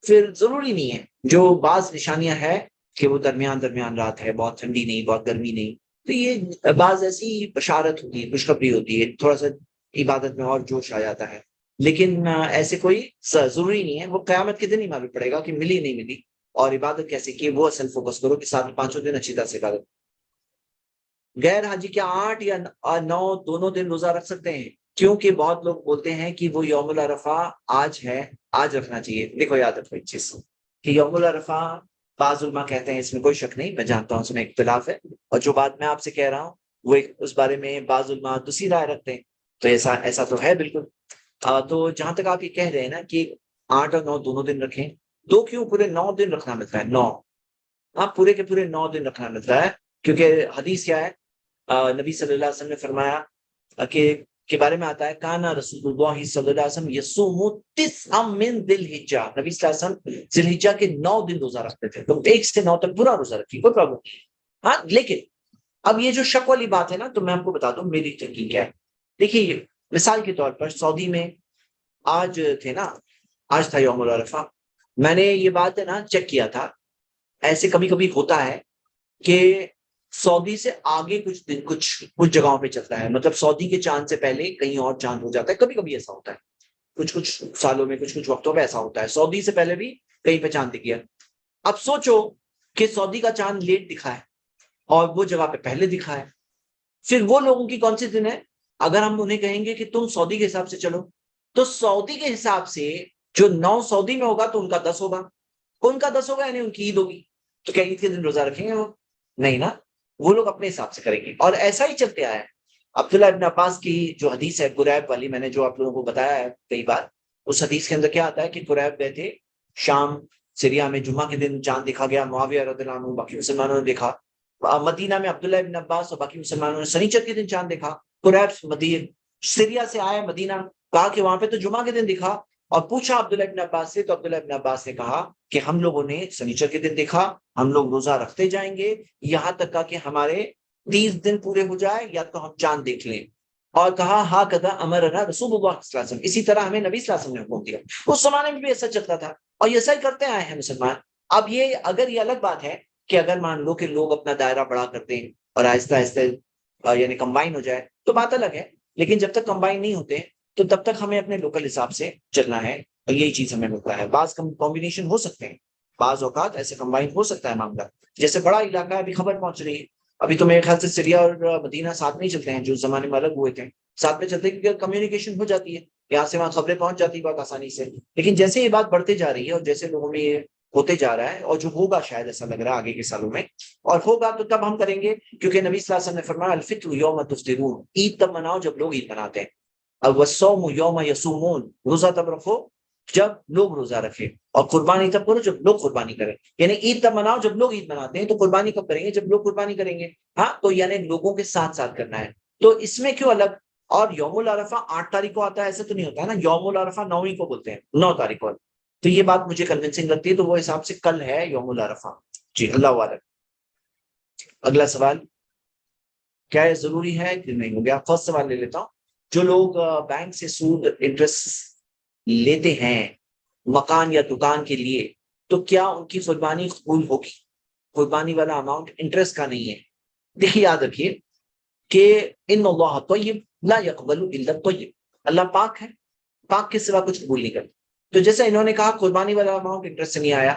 Speaker 1: پھر ضروری نہیں ہے، جو بعض نشانیاں ہیں کہ وہ درمیان رات ہے، بہت ٹھنڈی نہیں بہت گرمی نہیں، تو یہ بعض ایسی بشارت ہوتی ہے، خوشخبری ہوتی ہے، تھوڑا سا عبادت میں اور جوش آ جاتا ہے. لیکن ایسے کوئی ضروری نہیں ہے، وہ قیامت کے دن ہی معلوم پڑے گا کہ ملی نہیں ملی اور عبادت کیسے کی، وہ اصل فوکس کرو کہ 5 دن اچھی طرح سے عبادت. غیر حاجی کیا 8 یا 9 دونوں دن روزہ رکھ سکتے ہیں؟ کیونکہ بہت لوگ بولتے ہیں کہ وہ یوم العرفہ آج ہے، آج رکھنا چاہیے. دیکھو یاد رکھو ایک چیز کہ یوم العرفہ بعض علماء کہتے ہیں، اس میں کوئی شک نہیں، میں جانتا ہوں اس میں اختلاف ہے، اور جو بات میں آپ سے کہہ رہا ہوں وہ اس بارے میں بعض علماء دوسری رائے رکھتے ہیں، تو ایسا تو ہے بالکل. تو جہاں تک آپ یہ کہہ رہے ہیں نا کہ 8 اور 9 دونوں دن رکھیں، دو کیوں پورے 9 دن رکھنا ملتا ہے، 9 آپ پورے کے پورے 9 دن رکھنا ملتا ہے. کیونکہ حدیث کیا ہے، نبی صلی اللہ علیہ وسلم نے فرمایا کہ کے بارے میں آتا ہے، کانا رسول اللہ صلی اللہ علیہ وسلم یصوم 9 من ذی الحجہ، نبی صلی اللہ علیہ وسلم ذی الحجہ کے 9 دن روزہ رکھتے تھے، تو 1 سے 9 تک پورا روزہ رکھیے، کوئی پرابلم نہیں. ہاں لیکن اب یہ جو شک والی بات ہے نا، تو میں آپ کو بتا دوں میری تحقیق کیا ہے. دیکھیے مثال کے طور پر سعودی میں آج تھے نا، آج تھا یوم العرفہ، میں نے یہ بات ہے نا چیک کیا تھا، ایسے کبھی کبھی ہوتا ہے کہ سعودی سے آگے کچھ جگہوں پہ چلتا ہے، مطلب سعودی کے چاند سے پہلے کہیں اور چاند ہو جاتا ہے، کبھی کبھی ایسا ہوتا ہے، کچھ سالوں میں کچھ وقتوں پہ ایسا ہوتا ہے، سعودی سے پہلے بھی کہیں پہ چاند دکھ گیا. اب سوچو کہ سعودی کا چاند لیٹ دکھا ہے اور وہ جگہ پہ پہلے دکھا ہے، پھر وہ لوگوں کی کون سی دن ہے؟ اگر ہم انہیں کہیں گے کہ تم سعودی کے حساب سے چلو، تو سعودی کے حساب سے جو 9 سعودی میں ہوگا تو ان کا 10 ہوگا، ان کا 10 ہوگا یعنی ان کی عید ہوگی، تو کیا عید کے دن روزہ رکھیں گے وہ؟ نہیں نا، وہ لوگ اپنے حساب سے کریں گے. اور ایسا ہی چلتے آیا ہے. عبداللہ ابن عباس کی جو حدیث ہے قریب والی، میں نے جو آپ لوگوں کو بتایا ہے کئی بار، اس حدیث کے اندر کیا آتا ہے کہ قریب گئے تھے شام سیریا میں، جمعہ کے دن چاند دیکھا گیا، معاویہ رضی اللہ عنہ باقی مسلمانوں نے دیکھا، مدینہ میں عبداللہ ابن عباس اور باقی مسلمانوں نے سنیچر کے دن چاند دیکھا. قریب مدینہ سیریا سے آئے مدینہ، کہا کہ وہاں پہ تو جمعہ کے دن دکھا، اور پوچھا عبداللہ ابن عباس سے، تو عبداللہ ابن عباس نے کہا کہ ہم لوگوں نے سنیچر کے دن دیکھا، ہم لوگ روزہ رکھتے جائیں گے یہاں تک کہ ہمارے 30 دن پورے ہو جائے یا تو ہم چاند دیکھ لیں. اور کہا ہا کذا امرنا رسول اللہ صلی اللہ علیہ وسلم، اسی طرح ہمیں نبی صلی اللہ علیہ وسلم نے حکم دیا. اس زمانے میں بھی ایسا چلتا تھا اور ایسا ہی کرتے آئے ہیں مسلمان. اب یہ اگر یہ الگ بات ہے کہ اگر مان لو کہ لوگ اپنا دائرہ بڑا کرتے ہیں اور آہستہ آہستہ یعنی کمبائن ہو جائے تو بات الگ ہے، لیکن جب تک کمبائن نہیں ہوتے تو تب تک ہمیں اپنے لوکل حساب سے چلنا ہے، اور یہی چیز ہمیں ملتا ہے. بعض کمبینیشن ہو سکتے ہیں، بعض اوقات ایسے کمبائن ہو سکتا ہے معاملہ. جیسے بڑا علاقہ ہے، ابھی خبر پہنچ رہی ہے، ابھی تو میرے خیال سے سریا اور مدینہ ساتھ نہیں چلتے ہیں، جو زمانے میں الگ ہوئے تھے ساتھ میں چلتے ہیں، کیونکہ کمیونیکیشن ہو جاتی ہے، یہاں سے وہاں خبریں پہنچ جاتی ہے بہت آسانی سے. لیکن جیسے یہ بات بڑھتے جا رہی ہے اور جیسے لوگوں میں یہ ہوتے جا رہا ہے، اور جو ہوگا شاید ایسا لگ رہا ہے آگے کے سالوں میں، اور ہوگا تو تب ہم کریں گے، کیونکہ نبی صلی اللہ علیہ وسلم نے فرمایا الفطر یوم تفطرون، عید تب مناؤ جب لوگ عید مناتے ہیں. اب والصوم یوم یصومون، روزہ تب رکھو جب لوگ روزہ رکھے، اور قربانی تب کرو جب لوگ قربانی کریں. یعنی عید تب مناؤ جب لوگ عید مناتے ہیں، تو قربانی کب کریں گے؟ جب لوگ قربانی کریں گے. ہاں، تو یعنی لوگوں کے ساتھ ساتھ کرنا ہے. تو اس میں کیوں الگ؟ اور یوم العرفہ 8 تاریخ کو آتا ہے ایسا تو نہیں ہوتا ہے نا، یوم العرفہ 9ویں کو بولتے ہیں، 9 تاریخ کو. تو یہ بات مجھے کنونسنگ لگتی ہے، تو وہ حساب سے کل ہے یوم العرفہ. جی اللہ عالم. اگلا سوال کیا ہے، ضروری ہے کہ نہیں؟ ہو گیا. فرسٹ سوال لے لیتا ہوں. جو لوگ بینک سے سود انٹرسٹ لیتے ہیں مکان یا دکان کے لیے، تو کیا ان کی قربانی قبول ہوگی؟ قربانی والا اماؤنٹ انٹرسٹ کا نہیں ہے. دیکھیے یاد رکھیے کہ ان اللہ طیب لا يقبل الا الطیب، اللہ پاک ہے، پاک کے سوا کچھ قبول نہیں کرتا. تو جیسے انہوں نے کہا قربانی والا اماؤنٹ انٹرسٹ سے نہیں آیا،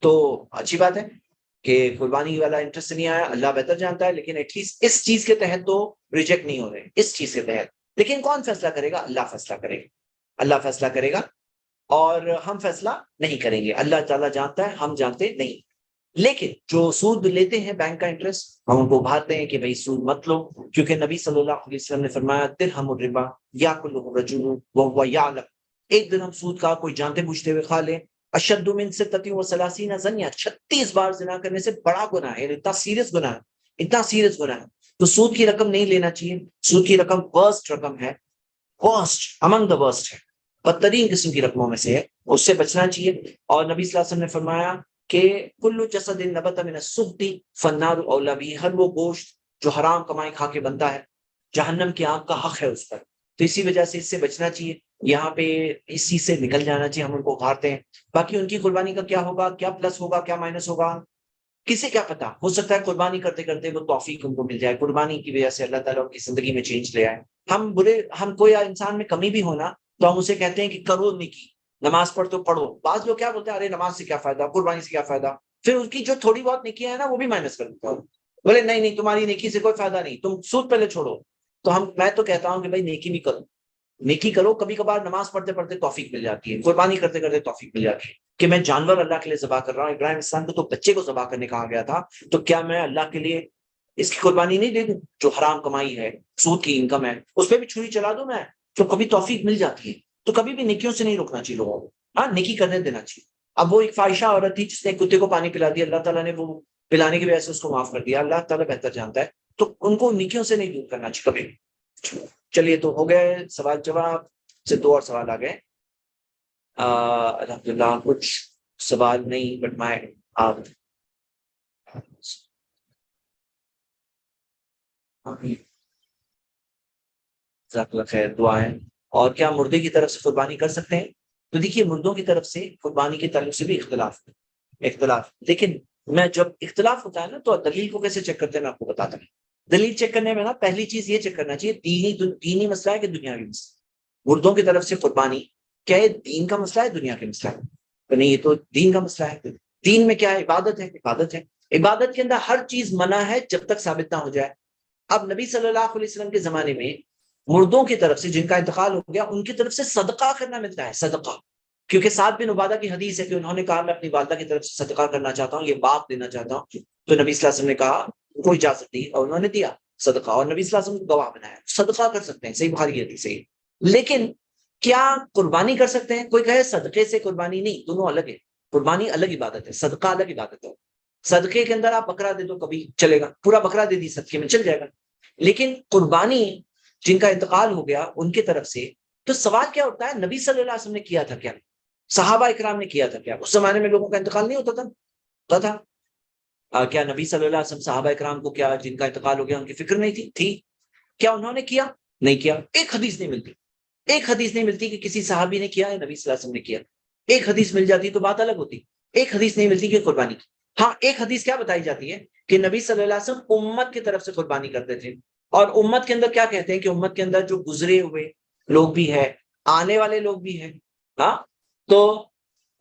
Speaker 1: تو اچھی بات ہے کہ قربانی والا انٹرسٹ سے نہیں آیا، اللہ بہتر جانتا ہے. لیکن ایٹ لیسٹ اس چیز کے تحت تو ریجیکٹ نہیں ہو رہے، اس چیز کے تحت. لیکن کون فیصلہ کرے گا؟ اللہ فیصلہ کرے گا. اللہ فیصلہ کرے گا، اور ہم فیصلہ نہیں کریں گے. اللہ تعالیٰ جانتا ہے، ہم جانتے نہیں. لیکن جو سود لیتے ہیں بینک کا انٹرسٹ، ہم ان کو ابھارتے ہیں کہ بھائی سود مت لو، کیونکہ نبی صلی اللہ علیہ وسلم نے فرمایا درہم الربا یاکلہ رجل وہو یعلم، ایک درہم سود کا کوئی جانتے بوجھتے ہوئے کھا لے، اشد من 36 زنیہ، 36 بار زنا کرنے سے بڑا گناہ ہے. اتنا سیریس گناہ ہے، اتنا سیریس گناہ ہے. تو سود کی رقم نہیں لینا چاہیے. سود کی رقم ورسٹ رقم ہے، ورسٹ امنگ دا ورسٹ ہے، بدترین قسم کی رقموں میں سے ہے، اس سے بچنا چاہیے. اور نبی صلی اللہ علیہ وسلم نے فرمایا کہ کل جسد نبت من السخط فالنار اولی بہ، ہر وہ گوشت جو حرام کمائی کھا کے بنتا ہے، جہنم کی آگ کا حق ہے اس پر. تو اسی وجہ سے اس سے بچنا چاہیے. یہاں پہ اسی سے نکل جانا چاہیے. ہم ان کو ابھارتے ہیں. باقی ان کی قربانی کا کیا ہوگا، کیا پلس ہوگا، کیا مائنس ہوگا، کسے کیا پتا. ہو سکتا ہے قربانی کرتے کرتے وہ توفیق ان کو مل جائے، قربانی کی وجہ سے اللہ تعالیٰ ان کی زندگی میں چینج لے آئے. ہم کوئی انسان میں کمی بھی ہونا تو ہم اسے کہتے ہیں کہ کرو نیکی، نماز پڑھ تو پڑھو. بعض لوگ کیا بولتے ہیں، ارے نماز سے کیا فائدہ، قربانی سے کیا فائدہ، پھر اس کی جو تھوڑی بہت نیکی ہے نا وہ بھی مائنس کر دیتا ہوں. بولے نہیں نہیں، تمہاری نیکی سے کوئی فائدہ نہیں، تم سود پہلے چھوڑو. تو میں تو کہتا ہوں کہ بھائی نیکی بھی کرو، نیکی کرو. کبھی کبھار نماز پڑھتے پڑھتے توفیق مل جاتی ہے، قربانی کرتے کرتے توفیق مل جاتی ہے کہ میں جانور اللہ کے لیے ذبح کر رہا ہوں. ابراہیم السلام کو تو بچے کو ذبح کرنے کہا گیا تھا، تو کیا میں اللہ کے لیے اس کی قربانی نہیں دے دوں؟ جو حرام کمائی ہے، سود کی انکم ہے، اس پہ بھی چھری چلا دوں میں، تو کبھی توفیق مل جاتی ہے. تو کبھی بھی نیکیوں سے نہیں روکنا چاہیے لوگوں کو. ہاں، نیکی کرنے دینا چاہیے. اب وہ ایک فاحشہ عورت تھی جس نے کتے کو پانی پلا دیا، اللہ تعالیٰ نے وہ پلانے کی وجہ سے اس کو معاف کر دیا. اللہ تعالیٰ بہتر جانتا ہے. تو ان کو نیکیوں سے نہیں دور کرنا چاہیے کبھی. چلیے تو ہو گئے سوال جواب سے. 2 اور سوال آ گئے. الحمدللہ کچھ سوال نہیں، بٹ میں آپ جزاک اللہ خیر، دعائیں. اور کیا مردے کی طرف سے قربانی کر سکتے ہیں؟ تو دیکھیے مردوں کی طرف سے قربانی کے تعلق سے بھی اختلاف. لیکن میں جب اختلاف ہوتا ہے نا تو دلیل کو کیسے چیک کرتے ہیں میں آپ کو بتاتا ہوں. دلیل چیک کرنے میں نا پہلی چیز یہ چیک کرنا چاہیے دینی مسئلہ ہے کہ دنیاوی مسئلہ. مردوں کی طرف سے قربانی کیا یہ دین کا مسئلہ ہے، دنیا کا مسئلہ ہے؟ تو نہیں، یہ تو دین کا مسئلہ ہے. دین میں کیا ہے؟ عبادت ہے. عبادت کے اندر ہر چیز منع ہے جب تک ثابت نہ ہو جائے. اب نبی صلی اللہ علیہ وسلم کے زمانے میں مردوں کی طرف سے جن کا انتقال ہو گیا، ان کی طرف سے صدقہ کرنا ملتا ہے، صدقہ. کیونکہ سعد بن عبادہ کی حدیث ہے کہ انہوں نے کہا میں اپنی والدہ کی طرف سے صدقہ کرنا چاہتا ہوں، یہ باپ دینا چاہتا ہوں. تو نبی صلی اللہ علیہ وسلم نے کہا کوئی اجازت نہیں، اور انہوں نے دیا صدقہ، اور نبی صلی اللہ علیہ وسلم کو گواہ بنایا. صدقہ کر سکتے ہیں، صحیح بخاری کی حدیث ہے. لیکن کیا قربانی کر سکتے ہیں؟ کوئی کہے صدقے سے قربانی نہیں، دونوں الگ ہے. قربانی الگ عبادت ہے، صدقہ الگ عبادت ہے. صدقے کے اندر آپ بکرا دے دو کبھی چلے گا، پورا بکرا دے دی صدقے میں چل جائے گا. لیکن قربانی جن کا انتقال ہو گیا ان کی طرف سے، تو سوال کیا ہوتا ہے نبی صلی اللہ علیہ وسلم نے کیا تھا کیا، صحابہ اکرام نے کیا تھا کیا؟ اس زمانے میں لوگوں کا انتقال نہیں ہوتا تھا. کیا نبی صلی اللہ علیہ وسلم صحابہ اکرام کو کیا جن کا انتقال ہو گیا ان کی فکر نہیں تھی؟ کیا انہوں نے کیا؟ نہیں کیا. ایک حدیث نہیں ملتی، ایک حدیث نہیں ملتی کہ کسی صحابی نے کیا ہے نبی صلی اللہ علیہ وسلم نے کیا. ایک حدیث مل جاتی تو بات الگ ہوتی. ایک حدیث نہیں ملتی کہ قربانی کی. ہاں، ایک حدیث کیا بتائی جاتی ہے کہ نبی صلی اللہ علیہ وسلم امت کی طرف سے قربانی کرتے تھے. اور امت کے اندر کیا کہتے ہیں کہ امت کے اندر جو گزرے ہوئے لوگ بھی ہے، آنے والے لوگ بھی ہیں، ہاں تو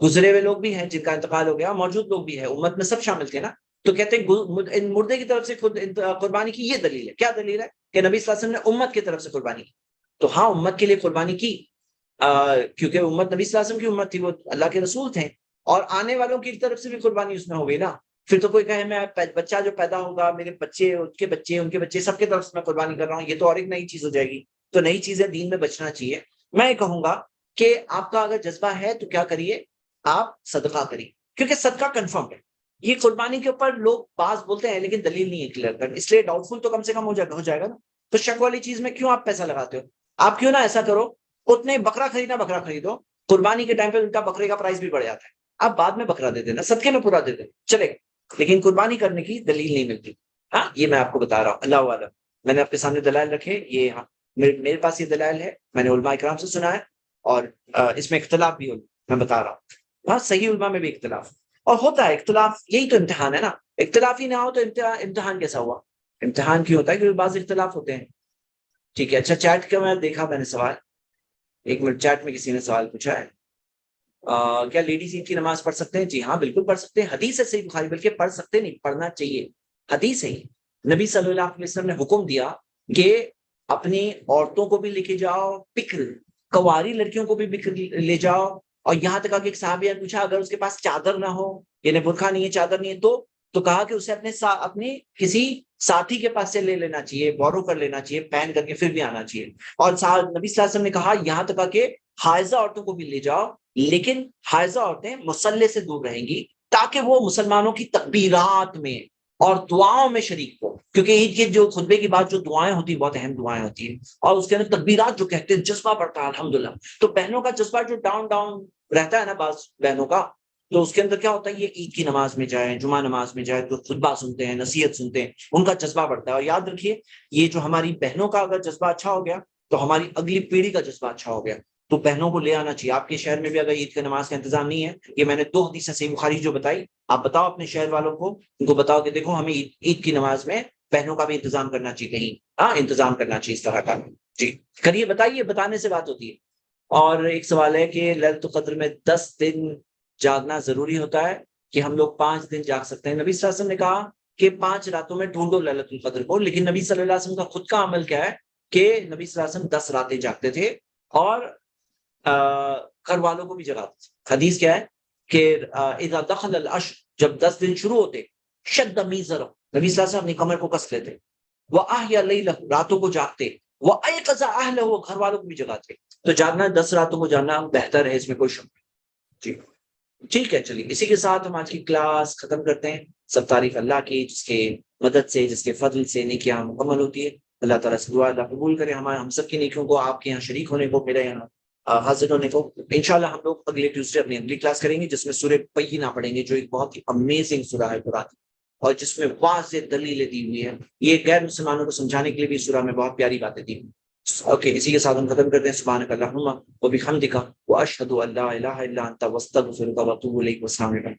Speaker 1: گزرے ہوئے لوگ بھی ہیں جن کا انتقال ہو گیا، موجود لوگ بھی ہیں، امت میں سب شامل تھے نا. تو کہتے ہیں مردے کی طرف سے خود قربانی کی. یہ دلیل ہے. کیا دلیل ہے؟ کہ نبی صلی اللہ علیہ وسلم نے امت کی طرف سے قربانی کی. تو ہاں امت کے لیے قربانی کی، کیونکہ امت نبی صلی اللہ علیہ وسلم کی امت تھی، وہ اللہ کے رسول تھے، اور آنے والوں کی طرف سے بھی قربانی اس میں ہو گئی نا. پھر تو کوئی کہے میں بچہ جو پیدا ہوگا، میرے بچے، ان کے بچے، سب کے طرف سے میں قربانی کر رہا ہوں، یہ تو اور ایک نئی چیز ہو جائے گی. تو نئی چیزیں دین میں بچنا چاہیے. میں یہ کہوں گا کہ آپ کا اگر جذبہ ہے تو کیا کریے، آپ صدقہ کریے، کیونکہ صدقہ کنفرم ہے. یہ قربانی کے اوپر لوگ بعض بولتے ہیں لیکن دلیل نہیں ہے کلیئر کر، اس لیے ڈاؤٹ فل تو کم سے کم ہو جائے گا نا. تو شک والی چیز میں کیوں آپ پیسہ لگاتے ہو؟ آپ کیوں نہ ایسا کرو، اتنے بکرا خریدو، قربانی کے ٹائم پہ ان کا بکرے کا پرائس بھی بڑھ جاتا ہے، آپ بعد میں بکرا دے دینا، صدقے میں پورا دے دینا، چلے گا. لیکن قربانی کرنے کی دلیل نہیں ملتی. ہاں یہ میں آپ کو بتا رہا ہوں، اللہ عالم. میں نے آپ کے سامنے دلائل رکھے، یہ ہاں میرے پاس یہ دلائل ہے، میں نے علماء کرام سے سنا ہے، اور اس میں اختلاف بھی ہو، میں بتا رہا ہوں. ہاں صحیح علماء میں بھی اختلاف، اور ہوتا ہے اختلاف، یہی تو امتحان ہے نا. اختلاف ہی نہ ہو تو امتحان کیسا ہوا؟ امتحان کیوں ہوتا ہے؟ کیونکہ بعض اختلاف ہوتے ہیں. ٹھیک ہے، اچھا چیٹ کا میں دیکھا، میں نے سوال، ایک منٹ، چیٹ میں کسی نے سوال پوچھا ہے، کیا لیڈیز عید کی نماز پڑھ سکتے ہیں؟ جی ہاں بالکل پڑھ سکتے ہیں، حدیث ہے صحیح بخاری، بلکہ پڑھ سکتے نہیں، پڑھنا چاہیے، حدیث ہے. نبی صلی اللہ علیہ وسلم نے حکم دیا کہ اپنی عورتوں کو بھی لے کے جاؤ بکر، کواری لڑکیوں کو بھی بکر لے جاؤ. اور یہاں تک کہ ایک صحابی نے پوچھا اگر اس کے پاس چادر نہ ہو، یعنی برقع نہیں ہے، چادر نہیں ہے، تو کہا کہ اسے اپنے کسی ساتھی کے پاس سے لے لینا چاہیے، بورو کر لینا چاہیے، پہن کر کے پھر بھی آنا چاہیے. اور نبی صلی اللہ علیہ وسلم نے کہا یہاں تک کہ حائضہ عورتوں کو بھی لے جاؤ، لیکن حائضہ عورتیں مصلی سے دور رہیں گی، تاکہ وہ مسلمانوں کی تکبیرات میں اور دعاؤں میں شریک ہو. کیونکہ عید کے جو خطبے کی بات جو دعائیں ہوتی ہیں، بہت اہم دعائیں ہوتی ہیں، اور اس کے اندر تکبیرات جو کہتے ہیں، جذبہ بڑھتا ہے الحمدللہ. تو بہنوں کا جذبہ جو ڈاؤن رہتا ہے نا بعض بہنوں کا، تو اس کے اندر کیا ہوتا ہے، یہ عید کی نماز میں جائیں، جمعہ نماز میں جائیں، تو خطبہ سنتے ہیں، نصیحت سنتے ہیں، ان کا جذبہ بڑھتا ہے. اور یاد رکھیے، یہ جو ہماری بہنوں کا اگر جذبہ اچھا ہو گیا تو ہماری اگلی پیڑھی کا جذبہ اچھا ہو گیا. تو بہنوں کو لے آنا چاہیے. آپ کے شہر میں بھی اگر عید کی نماز کا انتظام نہیں ہے، یہ میں نے 2 حدیثیں صحیح بخاری جو بتائی، آپ بتاؤ اپنے شہر والوں کو، ان کو بتاؤ کہ دیکھو ہمیں عید کی نماز میں بہنوں کا بھی انتظام کرنا چاہیے، کہیں ہاں انتظام کرنا چاہیے اس طرح کا. جی کریے، بتائیے، بتانے سے بات ہوتی ہے. اور ایک سوال ہے کہ لیلۃ القدر میں 10 دن جاگنا ضروری ہوتا ہے کہ ہم لوگ 5 دن جاگ سکتے ہیں؟ نبی صلی اللہ علیہ وسلم نے کہا کہ 5 راتوں میں ڈھونڈو لیلۃ القدر کو. لیکن نبی صلی اللہ علیہ وسلم کا خود کا عمل کیا ہے کہ نبی صلی اللہ علیہ وسلم 10 راتیں جاگتے تھے، اور گھر والوں کو بھی جگاتے تھے. حدیث کیا ہے کہ اذا دخل العشر، جب 10 دن شروع ہوتے، شد میزر، نبی صلی اللہ علیہ وسلم اپنی کمر کو کس لیتے، وَأَحْيَا لَيْلَهُ، راتوں کو جاگتے، وَأَيْقَظَ أَهْلَهُ، گھر والوں کو بھی جگاتے. تو جاگنا 10 راتوں کو جانا بہتر ہے، اس میں کوئی شک نہیں. جی ٹھیک ہے، چلیے اسی کے ساتھ ہم آج کی کلاس ختم کرتے ہیں. سب تعریف اللہ کی، جس کے مدد سے، جس کے فضل سے نیکیاں مکمل ہوتی ہے. اللہ تعالیٰ سے دعا اللہ قبول کرے ہم سب کی نیکیوں کو، آپ کے یہاں شریک ہونے کو، میرے یہاں حاضر ہونے کو. انشاءاللہ ہم لوگ اگلے ٹیوزڈے اپنی اگلی کلاس کریں گے، جس میں سورہ بینہ پڑھیں گے، جو ایک بہت ہی امیزنگ سورہ ہے قرآن، اور جس میں واضح دلیلیں دی ہوئی ہیں. یہ غیر مسلمانوں کو سمجھانے کے لیے بھی سورہ میں بہت پیاری باتیں دی. اوکے، اسی کے ساتھ ہم ختم کرتے ہیں. سبحانک اللہم و بحمدک، واشہد ان لا الہ الا انت، واستغفرک واتوب الیک. والسلام علیکم.